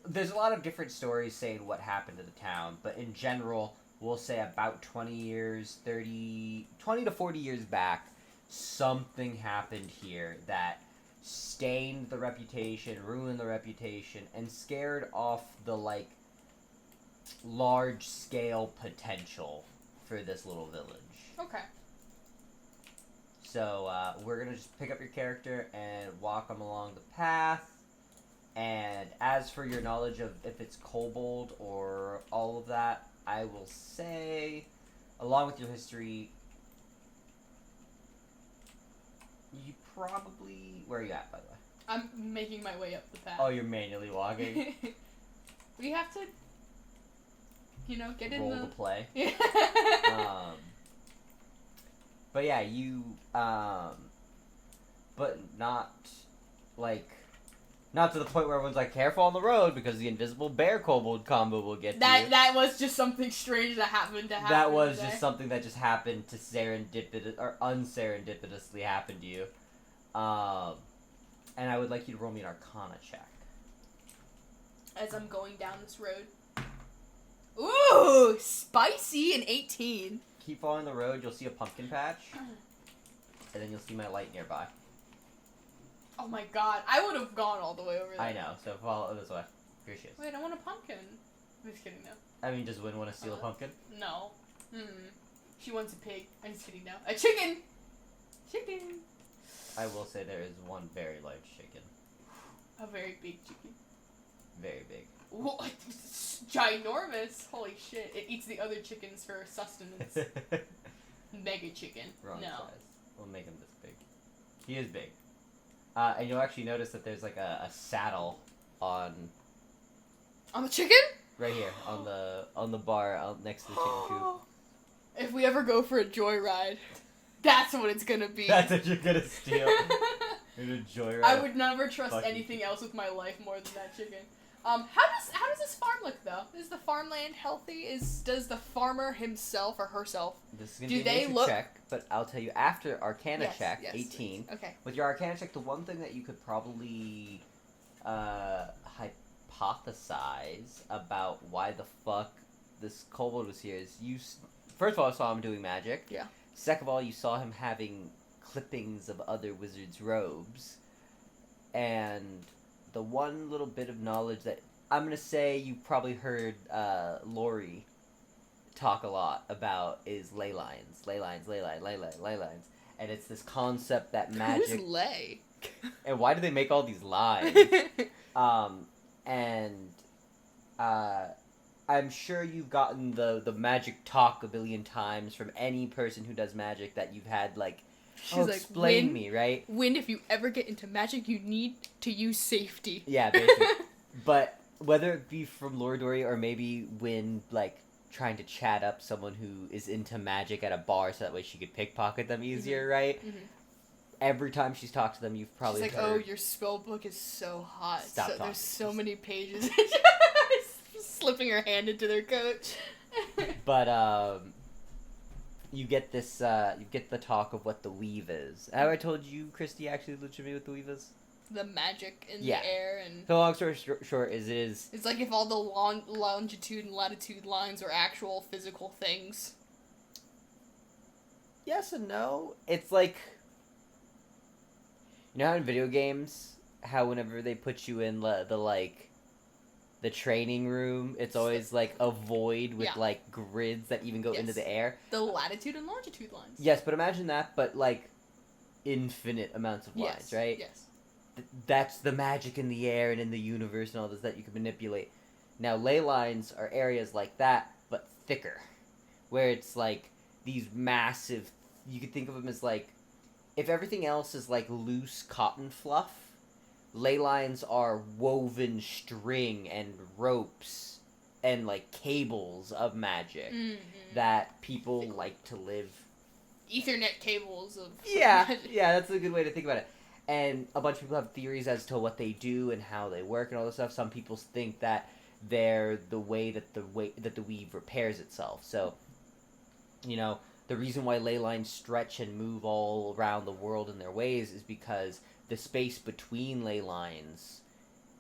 there's a lot of different stories saying what happened to the town, but in general, we'll say about 20 to 40 years back, something happened here that stained the reputation, ruined the reputation, and scared off the, like, large-scale potential for this little village. Okay. So, we're gonna just pick up your character and walk them along the path. And as for your knowledge of if it's kobold or all of that, I will say, along with your history, you probably... Where are you at, by the way? I'm making my way up the path. Oh, you're manually walking? We have to, get in Roll the play. Yeah. But yeah, you, but not, like, not to the point where everyone's like, careful on the road, because the invisible bear kobold combo will get you. That was just something strange that happened to happen. That was just something that just happened to unserendipitously happen to you. And I would like you to roll me an Arcana check. As I'm going down this road. Ooh, spicy, an 18. Keep following the road, you'll see a pumpkin patch, and then you'll see my light nearby. Oh my god, I would have gone all the way over there. I know, so follow this way. Here she is. Wait, I want a pumpkin. I'm just kidding, no. I mean, does Wynn want to steal a pumpkin? No. She wants a pig. I'm just kidding, no. A chicken! Chicken! I will say there is one very large chicken. A very big chicken. Very big. What? It's ginormous. Holy shit. It eats the other chickens for sustenance. Mega chicken. Wrong no. size. We'll make him this big. He is big. And you'll actually notice that there's like a saddle on the chicken? Right here, on the bar out next to the chicken coop. If we ever go for a joyride, that's what it's gonna be. That's what you're gonna steal. You're gonna joyride. I would never trust anything else with my life more than that chicken. How does this farm look though? Is the farmland healthy? Does the farmer himself or herself? This is gonna be a nature check, but I'll tell you after Arcana check, yes, 18. Okay. With your Arcana check, the one thing that you could probably hypothesize about why the fuck this kobold was here is first of all, saw him doing magic. Yeah. Second of all, you saw him having clippings of other wizards' robes, and the one little bit of knowledge that I'm gonna say you probably heard Lori talk a lot about is ley lines. Ley lines. And it's this concept that magic... Who's ley? And why do they make all these lines? I'm sure you've gotten the magic talk a billion times from any person who does magic that you've had, like, She's explain me, right? Wynn, if you ever get into magic, you need to use safety. Yeah, basically. But whether it be from Lord Dory or maybe Wynn, like, trying to chat up someone who is into magic at a bar so that way she could pickpocket them easier, right? Mm-hmm. Every time she's talked to them, you've probably heard... oh, your spell book is so hot. Stop talking. There's so many pages. Slipping her hand into their coat. But, you get this, you get the talk of what the weave is. Have I told you, Christy, actually legitimately what the weave is? The magic in the air and... The long story short is it is... It's like if all the longitude and latitude lines were actual physical things. Yes and no. It's like... You know how in video games, how whenever they put you in the training room, it's always like a void with like grids that even go into the air. The latitude and longitude lines. Yes, but imagine that, but like infinite amounts of lines, right? Yes. That's the magic in the air and in the universe and all this that you can manipulate. Now, ley lines are areas like that, but thicker, where it's like these massive. You could think of them as like, if everything else is like loose cotton fluff. Ley lines are woven string and ropes and, like, cables of magic that people like to live... Ethernet cables of magic. Yeah, that's a good way to think about it. And a bunch of people have theories as to what they do and how they work and all this stuff. Some people think that they're the way that the weave repairs itself. So, the reason why ley lines stretch and move all around the world in their ways is because the space between ley lines,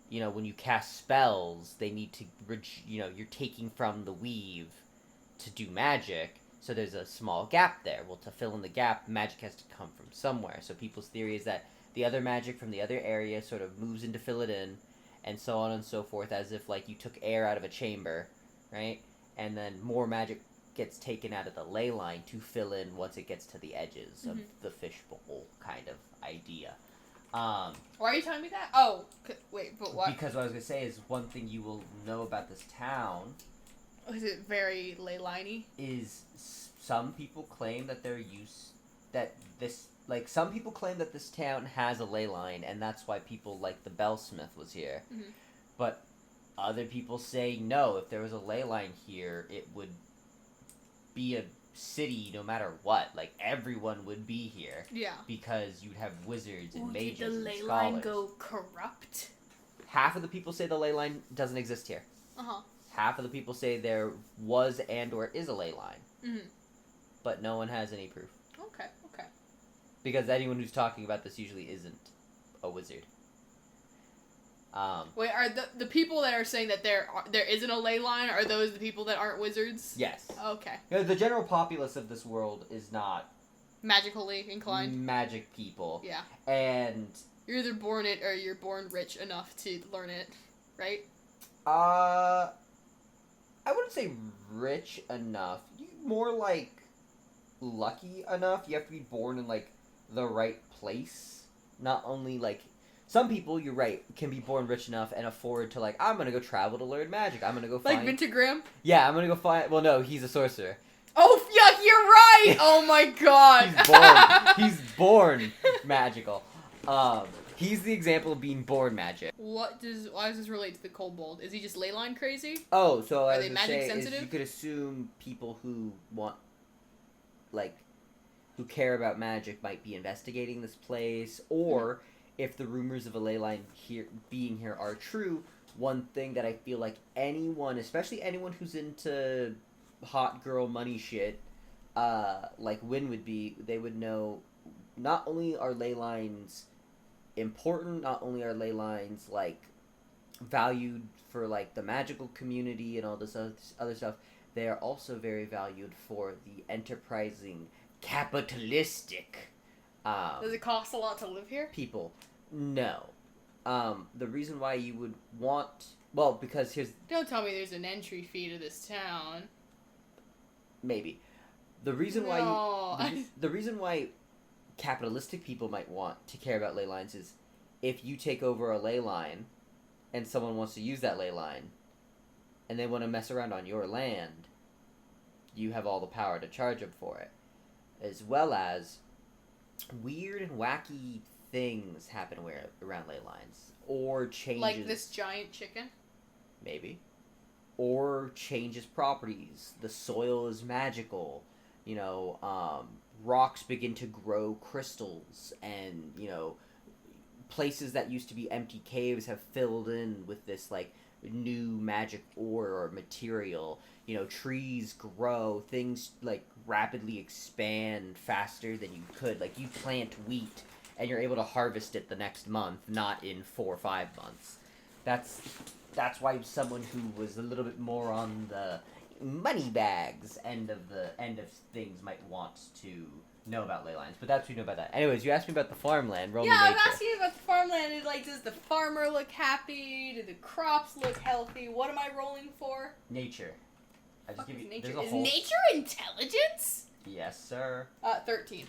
when you cast spells, they need to, you're taking from the weave to do magic. So there's a small gap there. Well, to fill in the gap, magic has to come from somewhere. So people's theory is that the other magic from the other area sort of moves in to fill it in, and so on and so forth, as if, like, you took air out of a chamber, right? And then more magic gets taken out of the ley line to fill in once it gets to the edges of the fishbowl kind of idea. Why are you telling me that? Oh, wait, but what? Because what I was going to say is one thing you will know about this town... Is it very ley line-y? Is some people claim that some people claim that this town has a ley line, and that's why people like the Bellsmith was here. Mm-hmm. But other people say no, if there was a ley line here, it would be a city no matter what. Like, everyone would be here. Yeah. Because you'd have wizards and mages and scholars. Did the ley line go corrupt? Half of the people say the ley line doesn't exist here. Uh-huh. Half of the people say there was and or is a ley line. Mm-hmm. But no one has any proof. Okay. Because anyone who's talking about this usually isn't a wizard. Wait, are the people that are saying that there isn't a ley line, are those the people that aren't wizards? Yes. Okay. The general populace of this world is not... magically inclined? Magic people. Yeah. And... you're either born it or you're born rich enough to learn it, right? I wouldn't say rich enough. More like lucky enough. You have to be born in, like, the right place. Not only, like... some people, you're right, can be born rich enough and afford to, like, I'm gonna go travel to learn magic. I'm gonna go find... like Vintagram? Yeah, I'm gonna go find... well, no, he's a sorcerer. Oh, yuck, you're right! Oh, my God. He's born magical. He's the example of being born magic. Why does this relate to the kobold? Is he just ley line crazy? Oh, so are they magic sensitive? You could assume people who want, like, who care about magic might be investigating this place, or if the rumors of a ley line being here are true, one thing that I feel like anyone, especially anyone who's into hot girl money shit, like Wynn would be, they would know not only are ley lines important, not only are ley lines, like, valued for, like, the magical community and all this other stuff, they are also very valued for the enterprising, capitalistic, does it cost a lot to live here? people. No. The reason why you would want... well, because here's... don't tell me there's an entry fee to this town. Maybe. The reason why the reason why capitalistic people might want to care about ley lines is if you take over a ley line and someone wants to use that ley line and they want to mess around on your land, you have all the power to charge them for it. As well as weird and wacky things happen around ley lines. Or changes... like this giant chicken? Maybe. Or changes properties. The soil is magical. Rocks begin to grow crystals, and, places that used to be empty caves have filled in with this, like, new magic ore or material. Trees grow, things, like, rapidly expand faster than you could. Like, you plant wheat, and you're able to harvest it the next month, not in 4 or 5 months. That's why someone who was a little bit more on the money bags end of things might want to know about ley lines, but that's what you know about that. Anyways, you asked me about the farmland. Roll me nature. I'm asking you about the farmland. Does the farmer look happy? Do the crops look healthy? What am I rolling for? Nature. Nature? Is nature intelligence? Yes, sir. 13.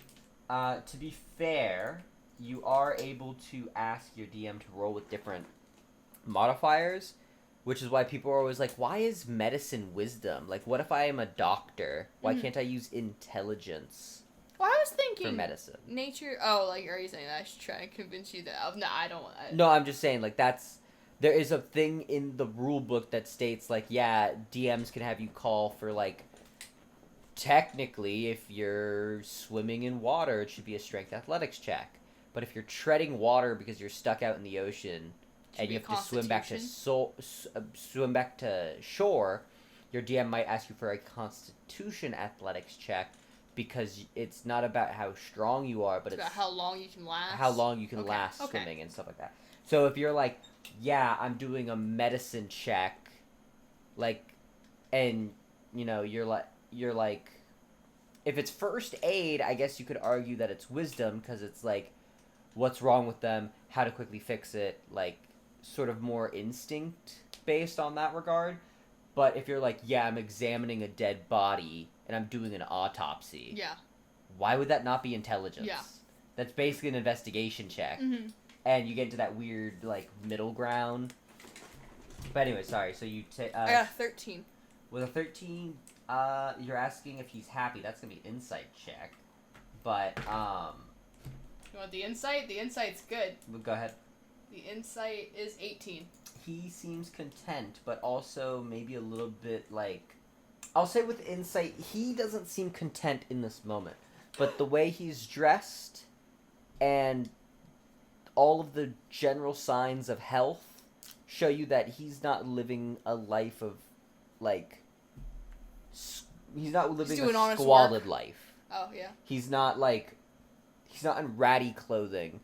To be fair, you are able to ask your DM to roll with different modifiers, which is why people are always like, why is medicine wisdom? Like, what if I am a doctor? Why can't I use intelligence? Well, I was thinking... for medicine. Nature... oh, like, are you saying that I should try and convince you that... no, I don't want... No, I'm just saying, like, that's... there is a thing in the rule book that states, like, yeah, DMs can have you call for, like... technically, if you're swimming in water, it should be a strength athletics check. But if you're treading water because you're stuck out in the ocean and you have to swim back to shore, your DM might ask you for a Constitution athletics check, because it's not about how strong you are, but it's about how long you can last. How long you can last swimming and stuff like that. So if you're like, yeah, I'm doing a medicine check, like, and you're like, if it's first aid, I guess you could argue that it's wisdom, because it's like, what's wrong with them, how to quickly fix it, like, sort of more instinct based on that regard. But if you're like, yeah, I'm examining a dead body and I'm doing an autopsy, why would that not be intelligence? Yeah. That's basically an investigation check. Mm-hmm. And you get into that weird, like, middle ground. But anyway, sorry, so you take... I got a 13. With a 13, you're asking if he's happy. That's going to be an insight check. But, You want the insight? The insight's good. Go ahead. The insight is 18. He seems content, but also maybe a little bit, like... I'll say with insight, he doesn't seem content in this moment. But the way he's dressed and all of the general signs of health show you that he's not living a life of, like... He's not living a squalid life. Oh, yeah. He's not, like... He's not in ratty clothing.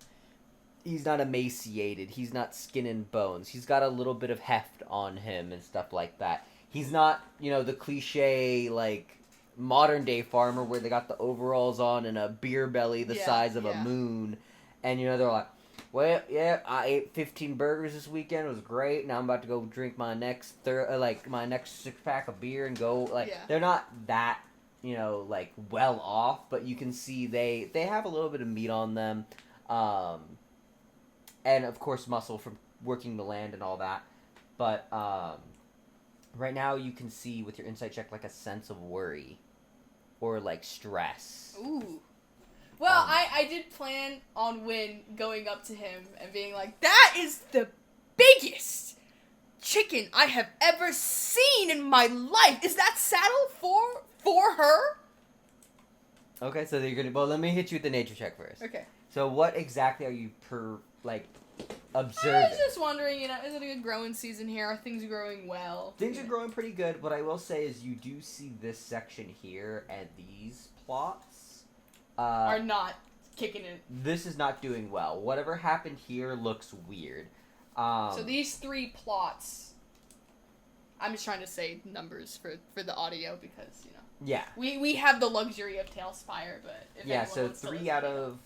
He's not emaciated. He's not skin and bones. He's got a little bit of heft on him and stuff like that. He's not, the cliche, like, modern-day farmer where they got the overalls on and a beer belly the size of a moon. And, they're like, well, yeah, I ate 15 burgers this weekend. It was great. Now I'm about to go drink my next six-pack of beer and go, like, they're not that, like, well off. But you can see they have a little bit of meat on them. And, of course, muscle from working the land and all that. But, right now you can see with your insight check, like, a sense of worry. Or, like, stress. Ooh. Well, I did plan on Win going up to him and being like, that is the biggest chicken I have ever seen in my life. Is that saddle for her? Okay, so you're gonna... Well, let me hit you with the nature check first. Okay. So what exactly are you observing? I was just wondering, is it a good growing season here? Are things growing well? Things are growing pretty good. What I will say is you do see this section here and these plots are not kicking it. This is not doing well. Whatever happened here looks weird. So these 3 plots, I'm just trying to say numbers for the audio because, Yeah. We have the luxury of Tailspire, but if so 3 out of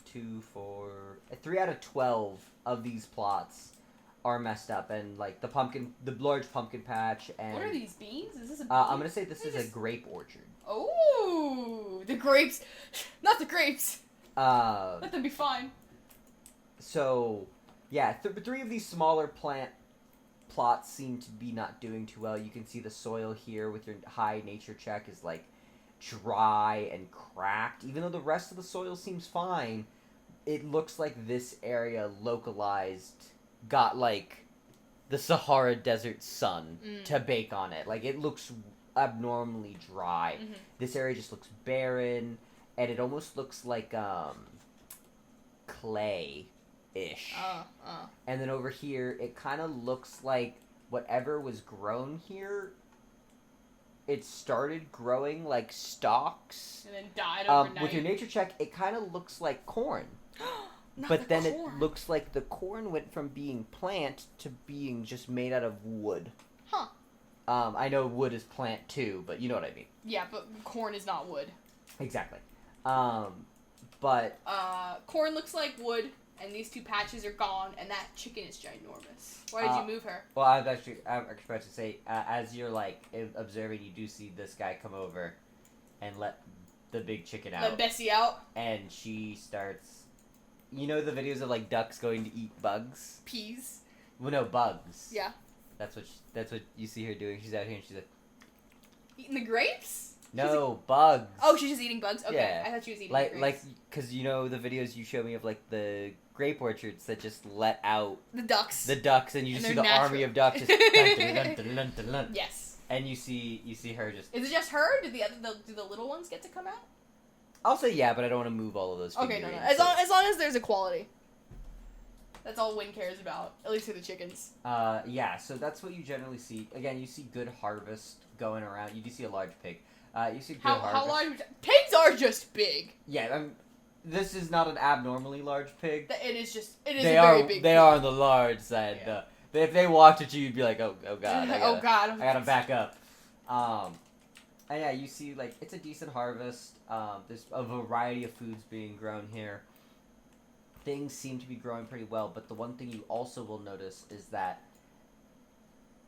12 of these plots are messed up, and like the large pumpkin patch, and what are these, beans? Is this a bean? I'm gonna say this is a grape orchard. Oh, the grapes, not the grapes. Let them be fine. So, yeah, 3 of these smaller plots seem to be not doing too well. You can see the soil here with your high nature check is like dry and cracked. Even though the rest of the soil seems fine, it looks like this area localized got like the Sahara Desert sun to bake on it. Like, it looks abnormally dry. Mm-hmm. This area just looks barren, and it almost looks like clay-ish. And then over here, it kind of looks like whatever was grown here, it started growing like stalks. And then died overnight. With your nature check, it kind of looks like corn. But then it looks like the corn went from being plant to being just made out of wood. Huh. I know wood is plant too, but you know what I mean. Yeah, but corn is not wood. Exactly. But... corn looks like wood, and these 2 patches are gone, and that chicken is ginormous. Why did you move her? Well, I'm about to say, as you're, like, observing, you do see this guy come over and let the big chicken out. Let Bessie out? And she starts... You know the videos of, like, ducks going to eat bugs? Peas? Well, no, bugs. Yeah. That's what you see her doing. She's out here and she's like... Eating the grapes? No, bugs. Oh, she's just eating bugs? Okay, yeah. I thought she was eating grapes. Like, because you know the videos you show me of, like, the grape orchards that just let out... The ducks. And you just see the army of ducks just... Yes. And you see her just... Is it just her? Do the little ones get to come out? I'll say yeah, but I don't want to move all of those figurines. Okay, no. As long as there's equality. That's all Win cares about, at least for the chickens. Yeah, so that's what you generally see. Again, you see good harvest going around. You do see a large pig. You see good harvest. How large? Pigs are just big. Yeah, this is not an abnormally large pig. It is a very big pig. They are on the large side. Yeah. If they walked at you, you'd be like, oh god, I gotta back up. And yeah, you see, like, it's a decent harvest. There's a variety of foods being grown here. Things seem to be growing pretty well, but the one thing you also will notice is that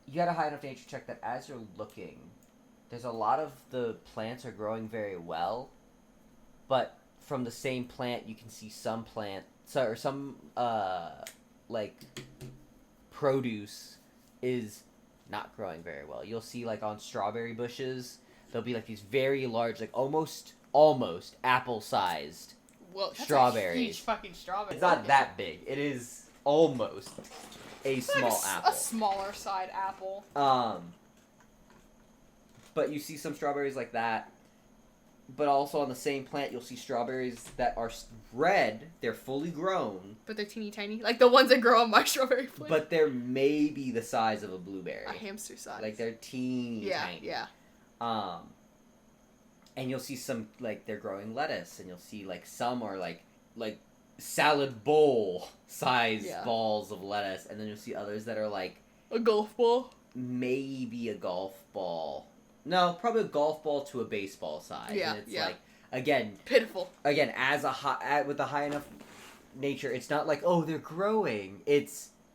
you got a high enough nature check that as you're looking, there's a lot of the plants are growing very well, but from the same plant, you can see some produce is not growing very well. You'll see, like, on strawberry bushes, there'll be, like, these very large, like, almost apple-sized strawberries. A huge fucking strawberry. It's not that big. It is almost a small apple. A smaller side apple. But you see some strawberries like that. But also on the same plant, you'll see strawberries that are red. They're fully grown. But they're teeny tiny. Like the ones that grow on my strawberry plant. But they're maybe the size of a blueberry. A hamster size. Like they're teeny tiny. Yeah. And you'll see some, like, they're growing lettuce. And you'll see, like, some are, like salad bowl size balls of lettuce. And then you'll see others that are, like... A golf ball? Maybe a golf ball. No, probably a golf ball to a baseball size. Yeah, and it's like, again... Pitiful. Again, with a high enough nature, it's not like, oh, they're growing.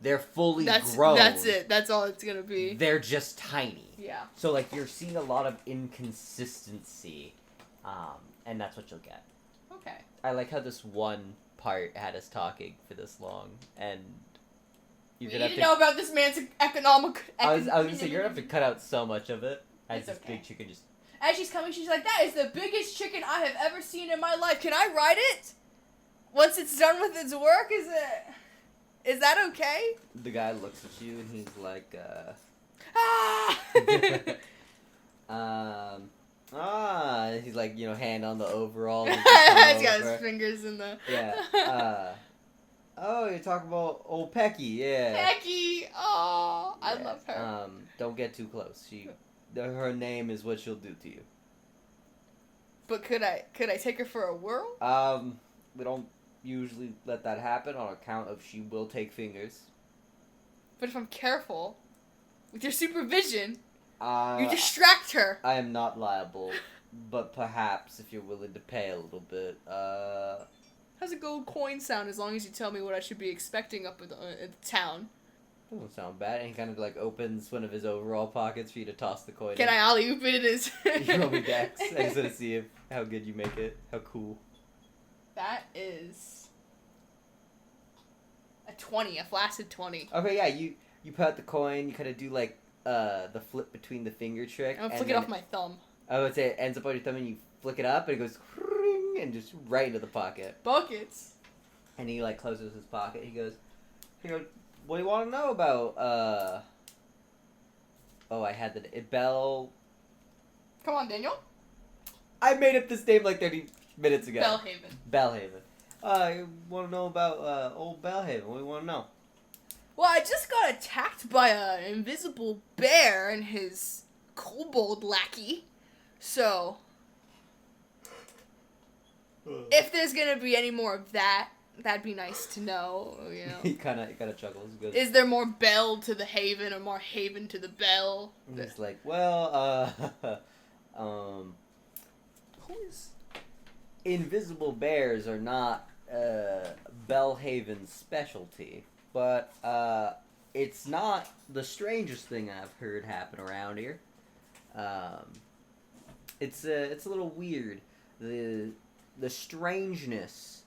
They're fully grown. That's it. That's all it's gonna be. They're just tiny. Yeah. So, like, you're seeing a lot of inconsistency, and that's what you'll get. Okay. I like how this one part had us talking for this long, and you're gonna have to know about this man's economic... I was gonna say, you're gonna have to cut out so much of it. As this big chicken just... As she's coming, she's like, that is the biggest chicken I have ever seen in my life. Can I ride it? Once it's done with its work, is that okay? The guy looks at you and he's like, he's like, hand on the overall. He's got his fingers in the... Yeah. Oh, you're talking about old Pecky, yeah. Pecky! Oh, I love her. Don't get too close. Her name is what she'll do to you. But could I take her for a whirl? We don't usually let that happen on account of she will take fingers. But if I'm careful, with your supervision, you distract her. I am not liable, but perhaps if you're willing to pay a little bit, How's a gold coin sound as long as you tell me what I should be expecting up in the town? Doesn't sound bad. And he kind of like opens one of his overall pockets for you to toss the coin. Can I alley-oop it in his... You roll me dex. I just want to see how good you make it. How cool. That is... a 20. A flaccid 20. Okay, yeah. You put out the coin. You kind of do like the flip between the finger trick. I'm going to flick it off my thumb. I would say it ends up on your thumb and you flick it up and it goes... and just right into the pocket. Buckets. And he like closes his pocket. He goes... What do you want to know about, I had the... Bell... Come on, Daniel. I made up this name like 30 minutes ago. Bellhaven. You want to know about, old Bellhaven? What do you want to know? Well, I just got attacked by an invisible bear and his kobold lackey. So... if there's gonna be any more of that... that'd be nice to know, He kind of chuckles. Good. Is there more bell to the haven or more haven to the bell? He's like, well, invisible bears are not Bellhaven's specialty, but it's not the strangest thing I've heard happen around here. It's a little weird. The strangeness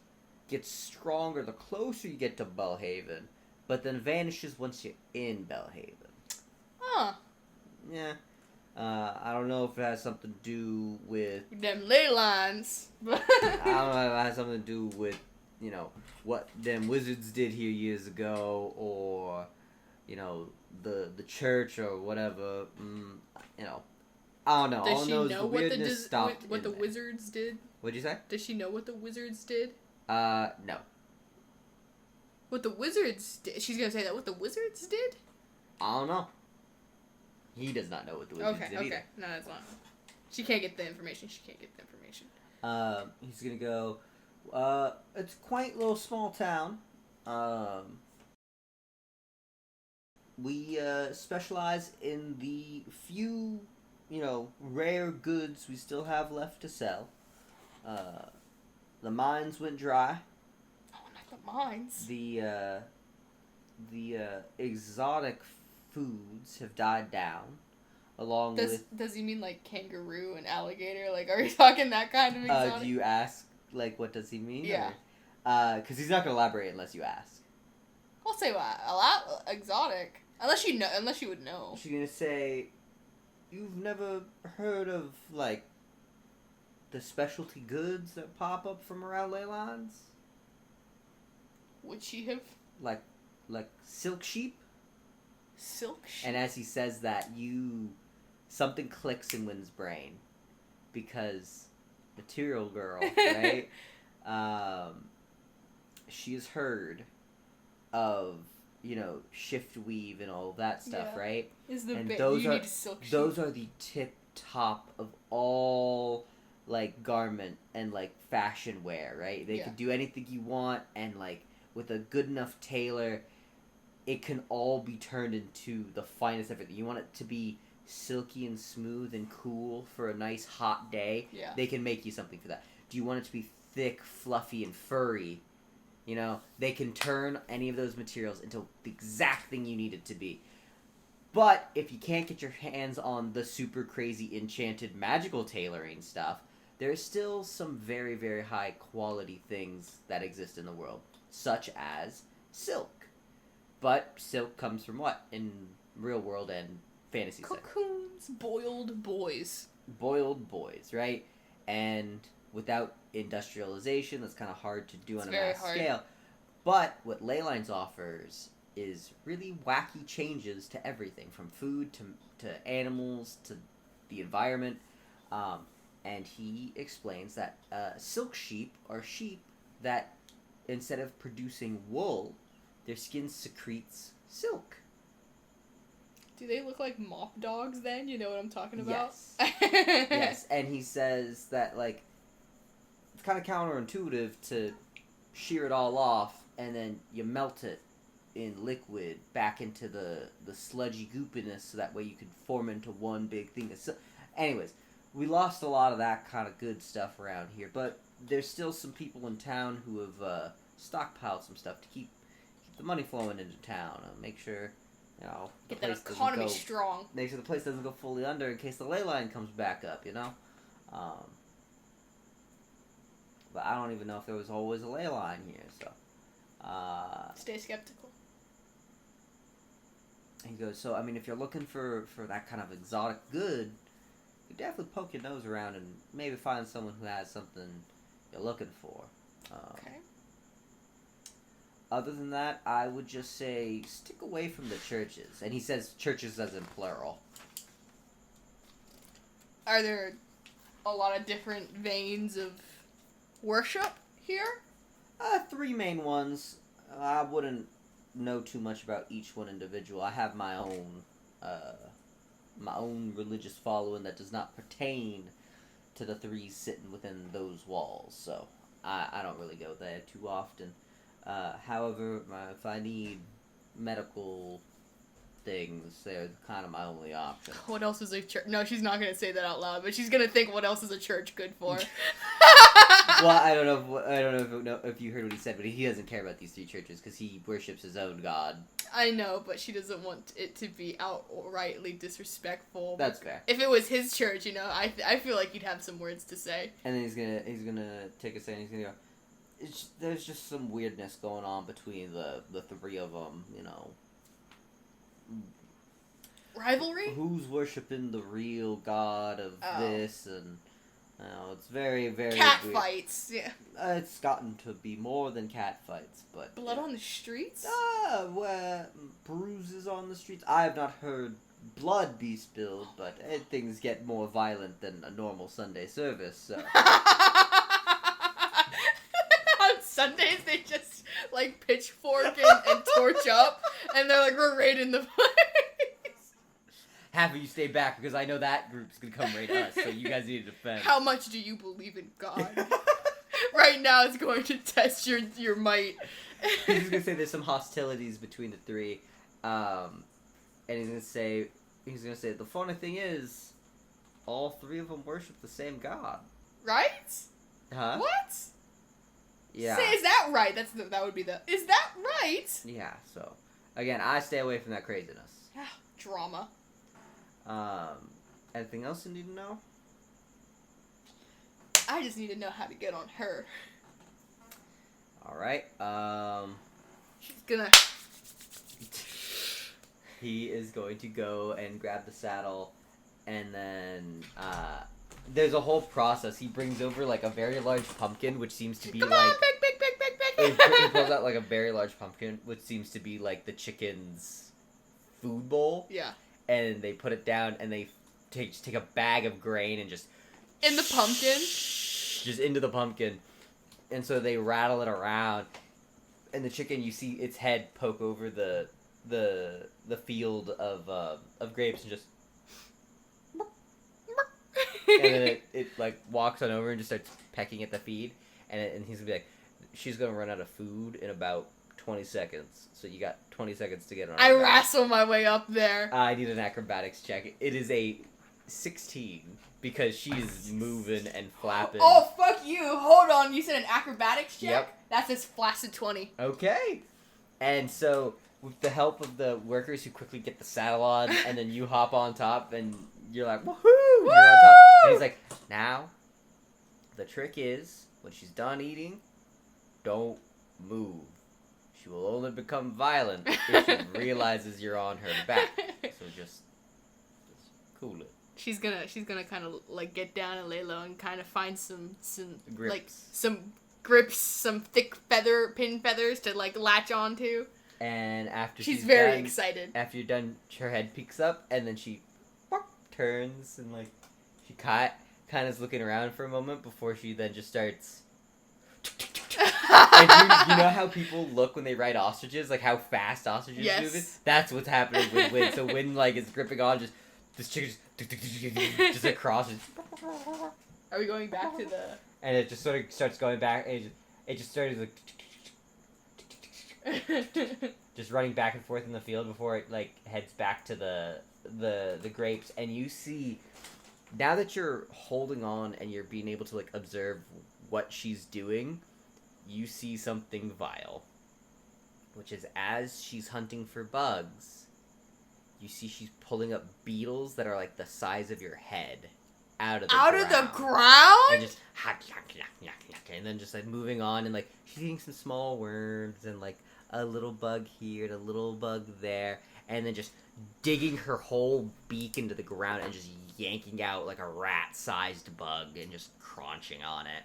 gets stronger the closer you get to Bellhaven, but then vanishes once you're in Bellhaven. Huh. Yeah. I don't know if it has something to do with... them ley lines. I don't know if it has something to do with, what them wizards did here years ago, or, the church or whatever. I don't know. Does she know what the wizards did? What'd you say? Does she know what the wizards did? No. What the wizards did? She's gonna say that what the wizards did? I don't know. He does not know what the wizards did either. Okay. No, that's not. She can't get the information. He's gonna go, it's a quaint little small town. We, specialize in the few, rare goods we still have left to sell. The mines went dry. Oh, not the mines. The exotic foods have died down. Does he mean like kangaroo and alligator? Like, are you talking that kind of exotic? Do you ask, like, what does he mean? Yeah. Because he's not going to elaborate unless you ask. I'll say what? A lot exotic. Unless you would know. She's going to say, you've never heard of, like, the specialty goods that pop up from around ley lines? Would she have? Like silk sheep? Silk sheep? And as he says that, something clicks in Wynn's brain. Because Material Girl, right? She has heard of, shift weave and all that stuff, right? Those are the tip top of all, like, garment and, like, fashion wear, right? They can do anything you want, and, like, with a good enough tailor, it can all be turned into the finest of everything. You want it to be silky and smooth and cool for a nice hot day? Yeah. They can make you something for that. Do you want it to be thick, fluffy, and furry? They can turn any of those materials into the exact thing you need it to be. But if you can't get your hands on the super crazy enchanted magical tailoring stuff, there's still some very, very high quality things that exist in the world, such as silk. But silk comes from what? In real world and fantasy settings? Cocoons, boiled boys. Boiled boys, right? And without industrialization, that's kind of hard to do on a mass scale. But what Leylines offers is really wacky changes to everything, from food to animals to the environment. And he explains that silk sheep are sheep that, instead of producing wool, their skin secretes silk. Do they look like mop dogs then? You know what I'm talking about? Yes. Yes, and he says that, like, it's kind of counterintuitive to shear it all off and then you melt it in liquid back into the sludgy goopiness so that way you could form into one big thing. Anyways, we lost a lot of that kind of good stuff around here, but there's still some people in town who have stockpiled some stuff to keep the money flowing into town. Make sure, get that economy strong. Make sure the place doesn't go fully under in case the ley line comes back up, But I don't even know if there was always a ley line here, so. Stay skeptical. He goes, so, if you're looking for that kind of exotic good, you definitely poke your nose around and maybe find someone who has something you're looking for. Okay. Other than that, I would just say stick away from the churches. And he says churches as in plural. Are there a lot of different veins of worship here? 3 main ones. I wouldn't know too much about each one individual. I have my own religious following that does not pertain to the 3 sitting within those walls. So I don't really go there too often. However, if I need medical things, they're kind of my only option. What else is a church? No, she's not going to say that out loud, but she's going to think, what else is a church good for? Well, I don't know if you heard what he said, but he doesn't care about these 3 churches because he worships his own god. I know, but she doesn't want it to be outrightly disrespectful. That's fair. If it was his church, I feel like he'd have some words to say. And then he's gonna take a second. He's gonna go. There's just some weirdness going on between the 3 of them. Rivalry? Who's worshiping the real god of this, and it's very, very cat weird. Fights. Yeah. It's gotten to be more than cat fights, but blood on the streets. Bruises on the streets. I have not heard blood be spilled, but things get more violent than a normal Sunday service. So. On Sundays, they just like pitchfork and torch up, and they're like, we're raiding the place. Half of you stay back because I know that group's gonna come raid us, so you guys need to defend. How much do you believe in God? Right now, it's going to test your might. He's just gonna say there's some hostilities between the three, and he's gonna say the funny thing is, all three of them worship the same God. Right? Huh? What? Yeah. Say, is that right? That would be the. Is that right? Yeah. So, again, I stay away from that craziness. Drama. Anything else you need to know? I just need to know how to get on her. All right. She's gonna. He is going to go and grab the saddle, and then there's a whole process. He brings over like a very large pumpkin, which seems to be Come like. on, pick. He pulls out like a very large pumpkin, which seems to be like the chicken's food bowl. Yeah. And they put it down, and they take a bag of grain and just. In the pumpkin. Just into the pumpkin, and so they rattle it around, and the chicken, you see its head poke over the field of grapes and just. And then it like walks on over and just starts pecking at the feed, and he's gonna be like, she's gonna run out of food in about 20 seconds, so you got 20 seconds to get on. I wrestle my way up there. I need an acrobatics check. It is a 16 because she's moving and flapping. Oh, fuck you! Hold on, you said an acrobatics check? Yep. That's a flaccid 20. Okay. And so, with the help of the workers who quickly get the saddle on, and then you hop on top, and you're like, woohoo! You're on top. And he's like, now, the trick is, when she's done eating, don't move. She will only become violent if she realizes you're on her back. So just cool it. She's gonna kind of like get down and lay low and kind of find some grips. Like some grips, some thick pin feathers to like latch onto. And after she's very excited. After you're done, her head peeks up, and then she turns and like she kind of is looking around for a moment before she then just starts. And you know how people look when they ride ostriches, like how fast ostriches move? That's what's happening with Win. So Win like is gripping on just this chicken just across. Are we going back to the? And it just sort of starts going back. And it just started like just running back and forth in the field before it like heads back to the grapes. And you see now that you're holding on and you're being able to like observe what she's doing, you see something vile, which is as she's hunting for bugs, you see she's pulling up beetles that are like the size of your head out of the ground? And just and then just like moving on, and like she's eating some small worms and like a little bug here and a little bug there, and then just digging her whole beak into the ground and just yanking out like a rat-sized bug and just crunching on it.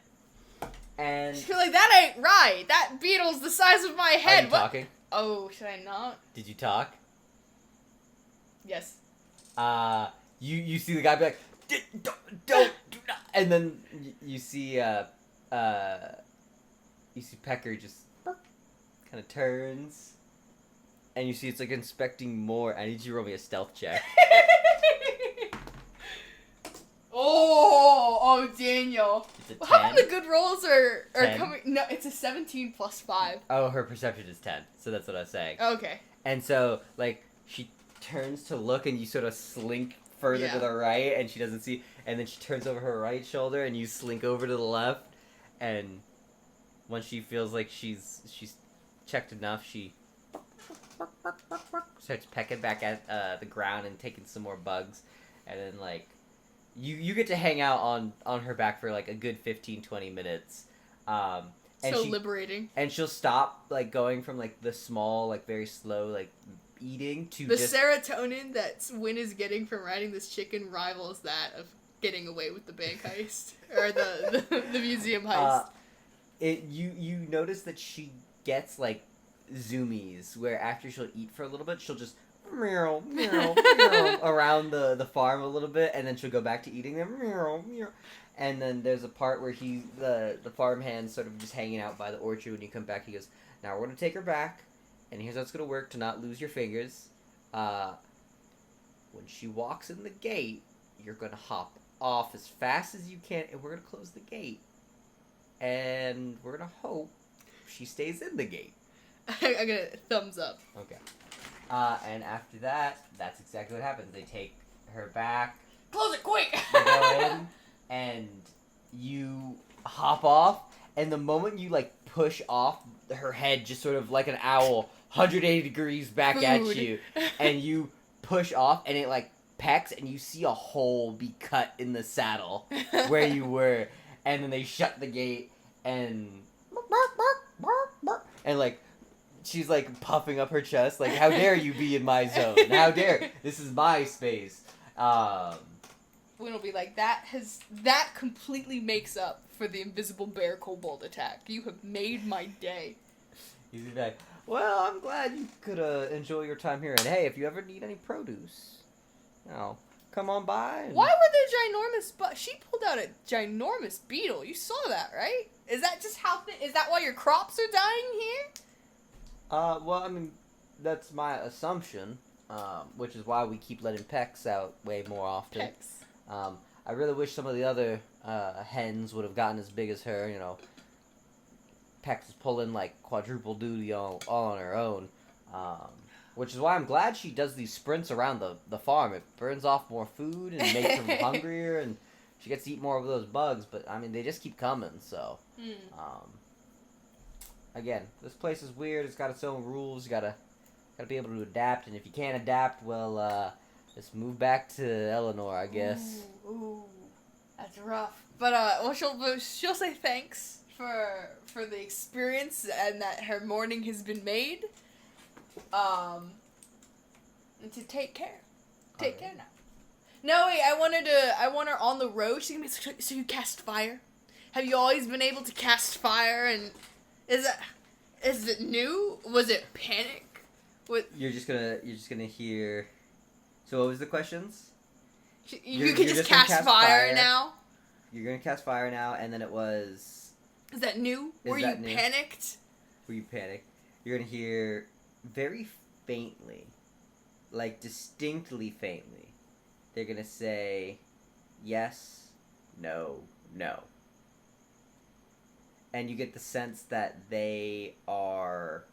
And you're like, that ain't right. That beetle's the size of my head. Are you talking? Oh, should I not? Did you talk? Yes. You see the guy be like, don't do not, and then you see Pecker just kind of turns, and you see it's like inspecting more. I need you to roll me a stealth check. Oh, Daniel. It's a 10. How come the good rolls are 10? coming? No, it's a 17 plus 5. Oh, her perception is 10, so that's what I was saying. Okay. And so, like, she turns to look, and you sort of slink further to the right, and she doesn't see, and then she turns over her right shoulder, and you slink over to the left, and once she feels like she's checked enough, she starts pecking back at the ground and taking some more bugs, and then, like, you get to hang out on her back for, like, a good 15-20 minutes. And so liberating. And she'll stop, like, going from, like, the small, like, very slow, like, eating to the serotonin that Win is getting from riding this chicken rivals that of getting away with the bank heist. Or the museum heist. You notice that she gets, like, zoomies, where after she'll eat for a little bit, she'll just meow, meow, meow, around the farm a little bit, and then she'll go back to eating them, meow, meow. And then there's a part where the farm hand's sort of just hanging out by the orchard. When you come back, he goes, Now we're going to take her back, and here's how it's going to work to not lose your fingers. When she walks in the gate, you're going to hop off as fast as you can, and we're going to close the gate. And we're going to hope she stays in the gate. I got a thumbs up. Okay. And after that, that's exactly what happens. They take her back. Close it quick! You go in, and you hop off, and the moment you, like, push off, her head just sort of like an owl, 180 degrees back at you, and you push off, and it, like, pecks, and you see a hole be cut in the saddle where you were, and then they shut the gate, and like, she's, like, puffing up her chest, like, how dare you be in my zone? How dare? This is my space. Win will be like, that completely makes up for the invisible bear kobold attack. You have made my day. He's like, well, I'm glad you could enjoy your time here, and hey, if you ever need any produce, come on by. And... Why were there ginormous she pulled out a ginormous beetle. You saw that, right? Is that just how is that why your crops are dying here? Well, I mean, that's my assumption, which is why we keep letting Pex out way more often. Pex. I really wish some of the other hens would have gotten as big as her, Pex is pulling, like, quadruple duty all on her own, which is why I'm glad she does these sprints around the farm. It burns off more food and makes her hungrier, and she gets to eat more of those bugs, but, I mean, they just keep coming, so, again, this place is weird. It's got its own rules. You gotta be able to adapt, and if you can't adapt, well, just move back to Eleanor, I guess. Ooh, that's rough. But well, she'll say thanks for the experience and that her morning has been made. And to take care. Take care now. No, wait. I want her on the road. She's gonna be so you cast fire. Have you always been able to cast fire? And is it new? Was it panic? What? You're just gonna hear. So what was the questions? You can just cast fire now? You're gonna cast fire now, and then it was... Is that new? Were you panicked? Were you panicked? You're gonna hear very faintly, like distinctly faintly, they're gonna say, yes, no, no. And you get the sense that they are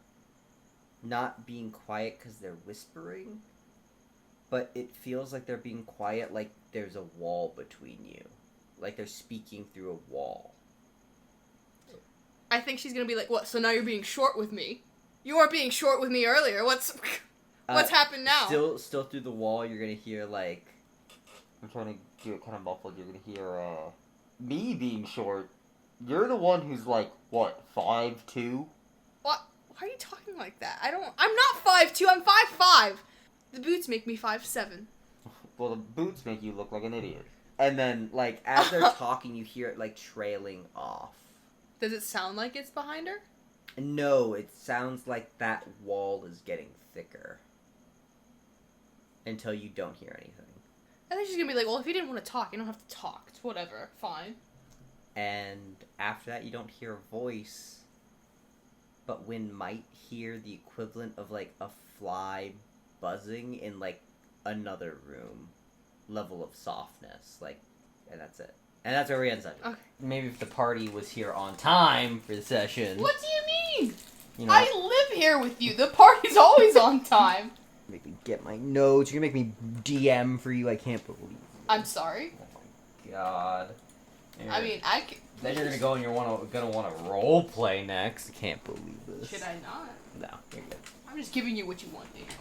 not being quiet because they're whispering, but it feels like they're being quiet like there's a wall between you. Like they're speaking through a wall. I think she's gonna be like, what, so now you're being short with me? You weren't being short with me earlier. What's happened now? Still through the wall, you're gonna hear, like... I'm trying to do it kind of muffled. You're gonna hear, me being short. You're the one who's, like, what, 5'2"? What? Why are you talking like that? I'm not 5'2", I'm 5'5". The boots make me 5'7". Well, the boots make you look like an idiot. And then, like, as they're talking, you hear it, like, trailing off. Does it sound like it's behind her? No, it sounds like that wall is getting thicker. Until you don't hear anything. I think she's gonna be like, well, if you didn't want to talk, you don't have to talk. It's whatever. Fine. And after that, you don't hear a voice. But Wynn might hear the equivalent of, like, a fly buzzing in, like, another room. Level of softness. Like, and that's it. And that's where we end up. Okay. Maybe if the party was here on time for the session. What do you mean? You know, I live here with you. The party's always on time. Make me get my notes. You're gonna make me DM for you. I can't believe. I'm sorry. Oh my god. I mean, I could... Then you're gonna go and gonna want to role play next. I can't believe this. Should I not? No, you're good. I'm just giving you what you want, Daniel.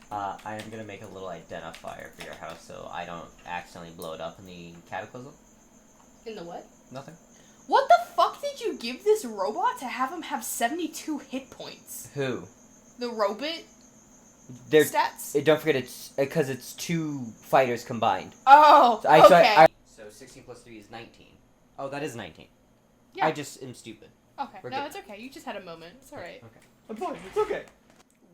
I am gonna make a little identifier for your house so I don't accidentally blow it up in the cataclysm. In the what? Nothing. What the fuck did you give this robot to have him have 72 hit points? Who? The robot? Their stats? Don't forget it's because it's 2 fighters combined. Oh, okay. So 16 plus 3 is 19. Oh, that is 19. Yeah. I just am stupid. Okay, We're no, good. it's okay. You just had a moment. It's alright. Okay. I'm fine. It's okay.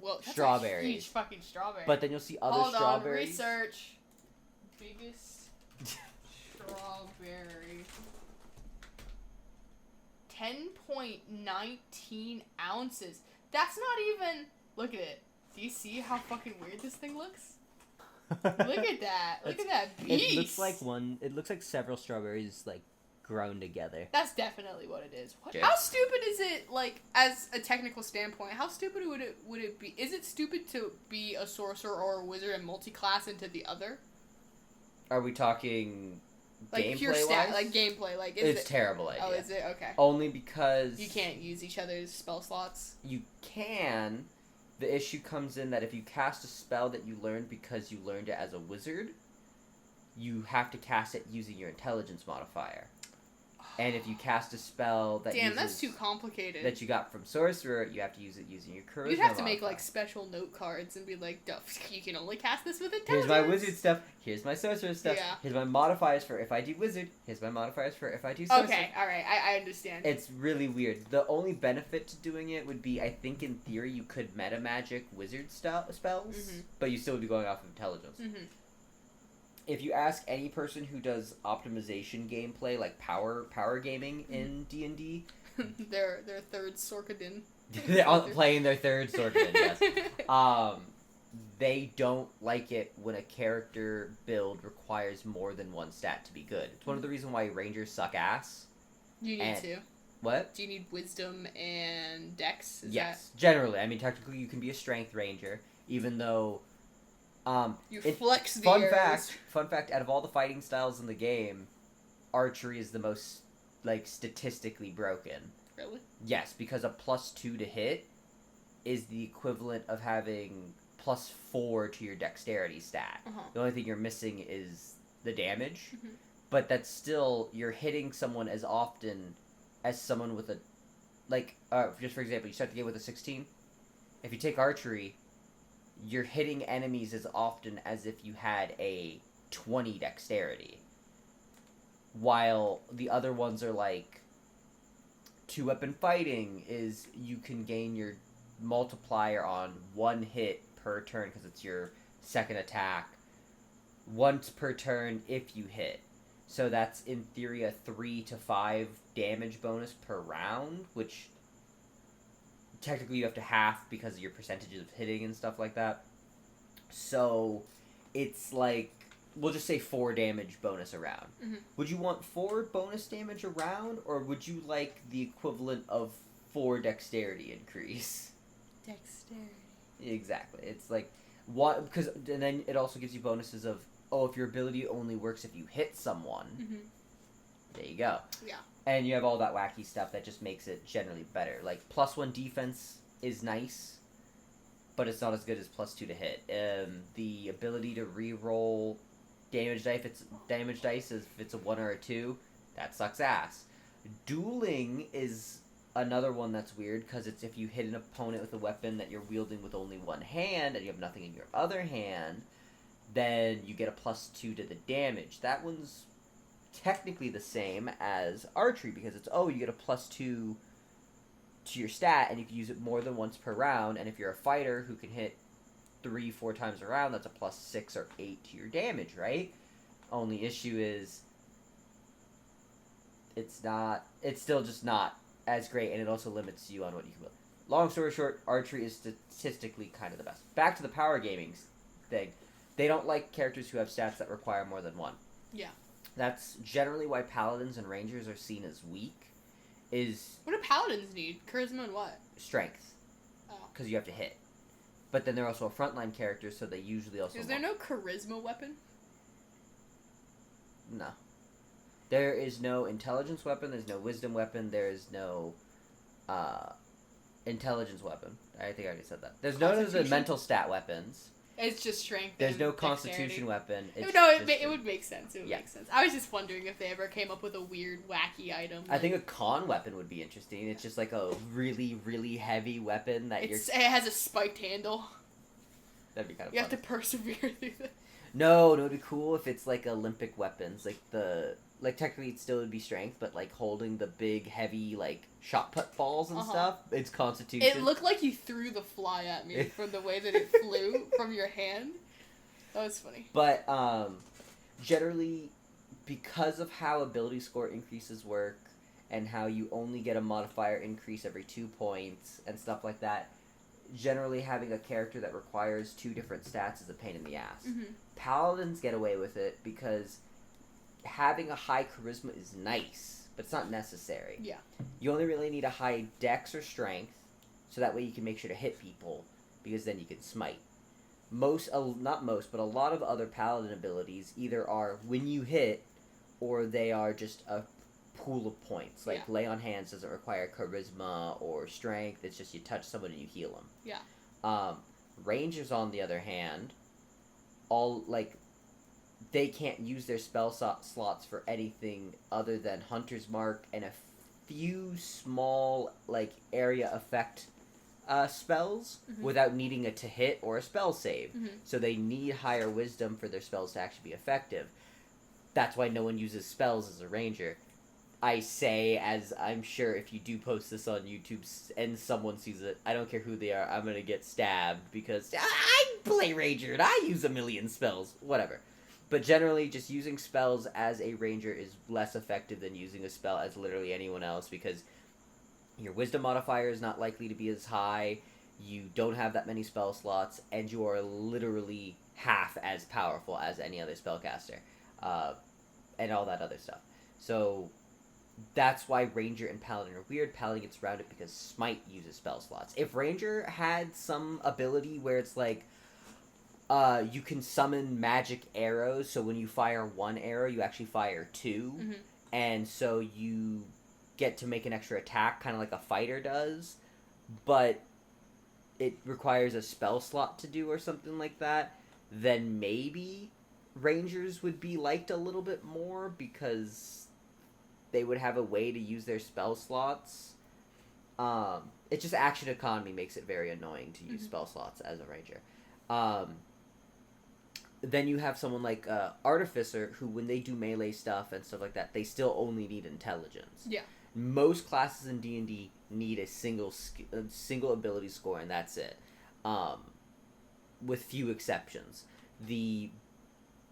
Well, that's strawberries. A huge fucking strawberry. But then you'll see other Hold strawberries. on, research. Biggest strawberry. 10.19 ounces. That's not even... Look at it. Do you see how fucking weird this thing looks? Look at that. Look at that beast. It looks like several strawberries, like, grown together. That's definitely what it is. Yeah. How stupid is it, like, as a technical standpoint, how stupid would it be? Is it stupid to be a sorcerer or a wizard and multi-class into the other? Are we talking like gameplay-wise? Like gameplay, like it's terrible idea. Oh, is it? Okay. Only because you can't use each other's spell slots. You can. The issue comes in that if you cast a spell that you learned because you learned it as a wizard, you have to cast it using your intelligence modifier. And if you cast a spell that that's too complicated. That you got from sorcerer, you have to use it using your charisma. You'd have to modifier. make like special note cards and be like, you can only cast this with Here's intelligence. my wizard stuff. Here's my sorcerer stuff. Yeah. Here's my modifiers for if I do wizard. Here's my modifiers for if I do sorcerer. Okay, all right, I understand. It's really weird. The only benefit to doing it would be, I think, in theory, you could meta magic wizard spells, but you still would be going off of intelligence. Mm-hmm. If you ask any person who does optimization gameplay, like power gaming in D&D... their third Sorkadin. They're all playing their third Sorkadin, yes. They don't like it when a character build requires more than one stat to be good. It's one of the reasons why Rangers suck ass. You need to. What? Do you need Wisdom and Dex? Yes, generally. I mean, technically you can be a Strength Ranger, even though... you flex the Fun fact, out of all the fighting styles in the game, archery is the most, like, statistically broken. Really? Yes, because a +2 to hit is the equivalent of having +4 to your dexterity stat. Uh-huh. The only thing you're missing is the damage, but that's still, you're hitting someone as often as someone with a, like, just for example, you start the game with a 16. If you take archery, you're hitting enemies as often as if you had a 20 dexterity. While the other ones are like, 2-weapon fighting is you can gain your multiplier on 1 hit per turn because it's your second attack. Once per turn if you hit. So that's in theory a 3 to 5 damage bonus per round, which... technically you have to half because of your percentages of hitting and stuff like that. So, it's like, we'll just say 4 damage bonus a round. Mm-hmm. Would you want 4 bonus damage a round, or would you like the equivalent of 4 dexterity increase? Dexterity. Exactly. It's like, what, because, and then it also gives you bonuses of, if your ability only works if you hit someone. Mm-hmm. There you go. Yeah. And you have all that wacky stuff that just makes it generally better. Like, +1 defense is nice, but it's not as good as +2 to hit. The ability to re-roll damage dice if it's a 1 or a 2, that sucks ass. Dueling is another one that's weird, because it's if you hit an opponent with a weapon that you're wielding with only one hand, and you have nothing in your other hand, then you get a +2 to the damage. That one's technically the same as archery, because it's, you get a +2 to your stat, and you can use it more than once per round, and if you're a fighter who can hit 3-4 times a round, that's a +6 or 8 to your damage, right? Only issue is, it's still just not as great, and it also limits you on what you can build. Long story short, archery is statistically kind of the best. Back to the power gaming thing. They don't like characters who have stats that require more than one. Yeah. That's generally why paladins and rangers are seen as weak. What do paladins need? Charisma and what? Strength. Oh. Because you have to hit. But then they're also a frontline character, so they usually also... Is there no charisma weapon? No. There is no intelligence weapon, there's no wisdom weapon, there is no intelligence weapon. I think I already said that. There's none of the mental stat weapons. It's just strength. There's no constitution weapon. It would make sense. It would make sense. I was just wondering if they ever came up with a weird, wacky item. I think a con weapon would be interesting. It's just like a really, really heavy weapon that it has a spiked handle. That'd be kind of fun. You have to persevere through that. No, it'd be cool if it's like Olympic weapons, like technically it still would be strength, but like holding the big, heavy, like shot put balls and stuff. It's constitution. It looked like you threw the fly at me from the way that it flew from your hand. That was funny. But generally, because of how ability score increases work, and how you only get a modifier increase every 2 points and stuff like that, generally having a character that requires 2 different stats is a pain in the ass. Paladins get away with it because having a high charisma is nice, but it's not necessary. Yeah. You only really need a high dex or strength, so that way you can make sure to hit people, because then you can smite. Not most, but a lot of other paladin abilities either are when you hit, or they are just a pool of points. Like, Lay on Hands doesn't require charisma or strength, it's just you touch someone and you heal them. Yeah. Rangers, on the other hand, they can't use their spell slots for anything other than Hunter's Mark and a few small, area effect spells without needing it to hit or a spell save. So they need higher wisdom for their spells to actually be effective. That's why no one uses spells as a ranger. I say, as I'm sure if you do post this on YouTube and someone sees it, I don't care who they are, I'm gonna get stabbed because I play ranger and I use a million spells. Whatever. But generally, just using spells as a ranger is less effective than using a spell as literally anyone else, because your wisdom modifier is not likely to be as high, you don't have that many spell slots, and you are literally half as powerful as any other spellcaster, and all that other stuff. So that's why Ranger and Paladin are weird. Paladin gets around it because Smite uses spell slots. If Ranger had some ability where it's like, you can summon magic arrows, so when you fire 1 arrow, you actually fire 2, and so you get to make an extra attack, kind of like a fighter does, but it requires a spell slot to do or something like that, then maybe Rangers would be liked a little bit more, because they would have a way to use their spell slots. It's just action economy makes it very annoying to use spell slots as a Ranger. Then you have someone like Artificer, who when they do melee stuff and stuff like that, they still only need intelligence. Yeah. Most classes in D&D need a single ability score, and that's it. With few exceptions. The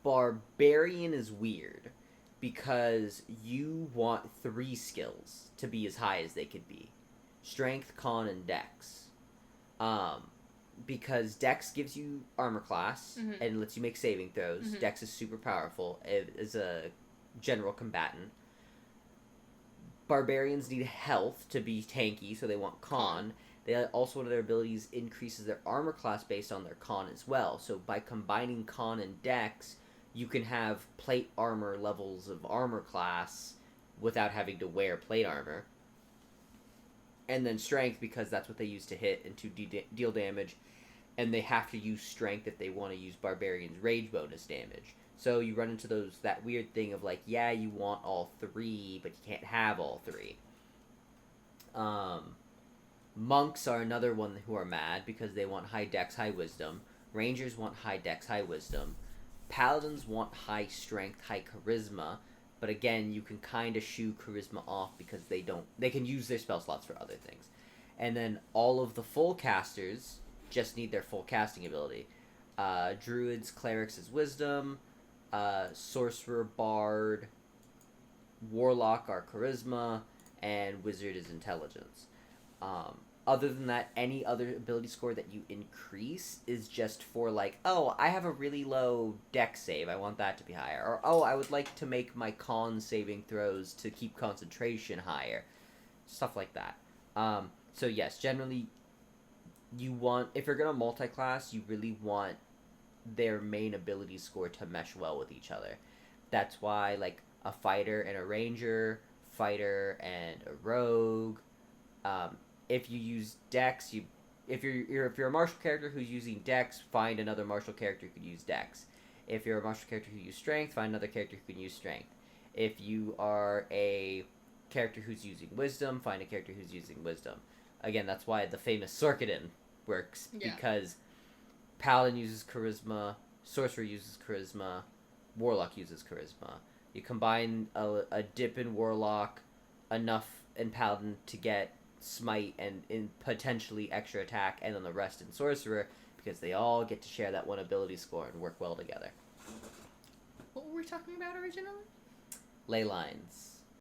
Barbarian is weird, because you want 3 skills to be as high as they could be. Strength, Con, and Dex. Because Dex gives you armor class, and lets you make saving throws. Dex is super powerful as a general combatant. Barbarians need health to be tanky, so they want Con. They also, one of their abilities increases their armor class based on their Con as well. So by combining Con and Dex, you can have plate armor levels of armor class without having to wear plate armor. And then strength, because that's what they use to hit and to deal damage. And they have to use strength if they want to use Barbarian's rage bonus damage. So you run into that weird thing of like, yeah, you want all 3, but you can't have all 3. Monks are another one who are mad because they want high dex, high wisdom. Rangers want high dex, high wisdom. Paladins want high strength, high charisma. But again, you can kind of shoo charisma off because they can use their spell slots for other things. And then all of the full casters just need their full casting ability. Druids, clerics is wisdom. Sorcerer, bard, warlock are charisma, and wizard is intelligence. Other than that, any other ability score that you increase is just for like, oh, I have a really low dex save, I want that to be higher. Or, oh, I would like to make my con saving throws to keep concentration higher. Stuff like that. So yes, generally, if you're gonna multi-class, you really want their main ability score to mesh well with each other. That's why, like, a fighter and a ranger, fighter and a rogue, if you use Dex, if you're a martial character who's using Dex, find another martial character who could use Dex. If you're a martial character who uses Strength, find another character who can use Strength. If you are a character who's using Wisdom, find a character who's using Wisdom. Again, that's why the famous Sorkadin works, because Paladin uses Charisma, Sorcerer uses Charisma, Warlock uses Charisma. You combine a dip in Warlock, enough in Paladin to get Smite and in potentially extra attack, and then the rest in Sorcerer, because they all get to share that one ability score and work well together. What were we talking about originally? Ley lines.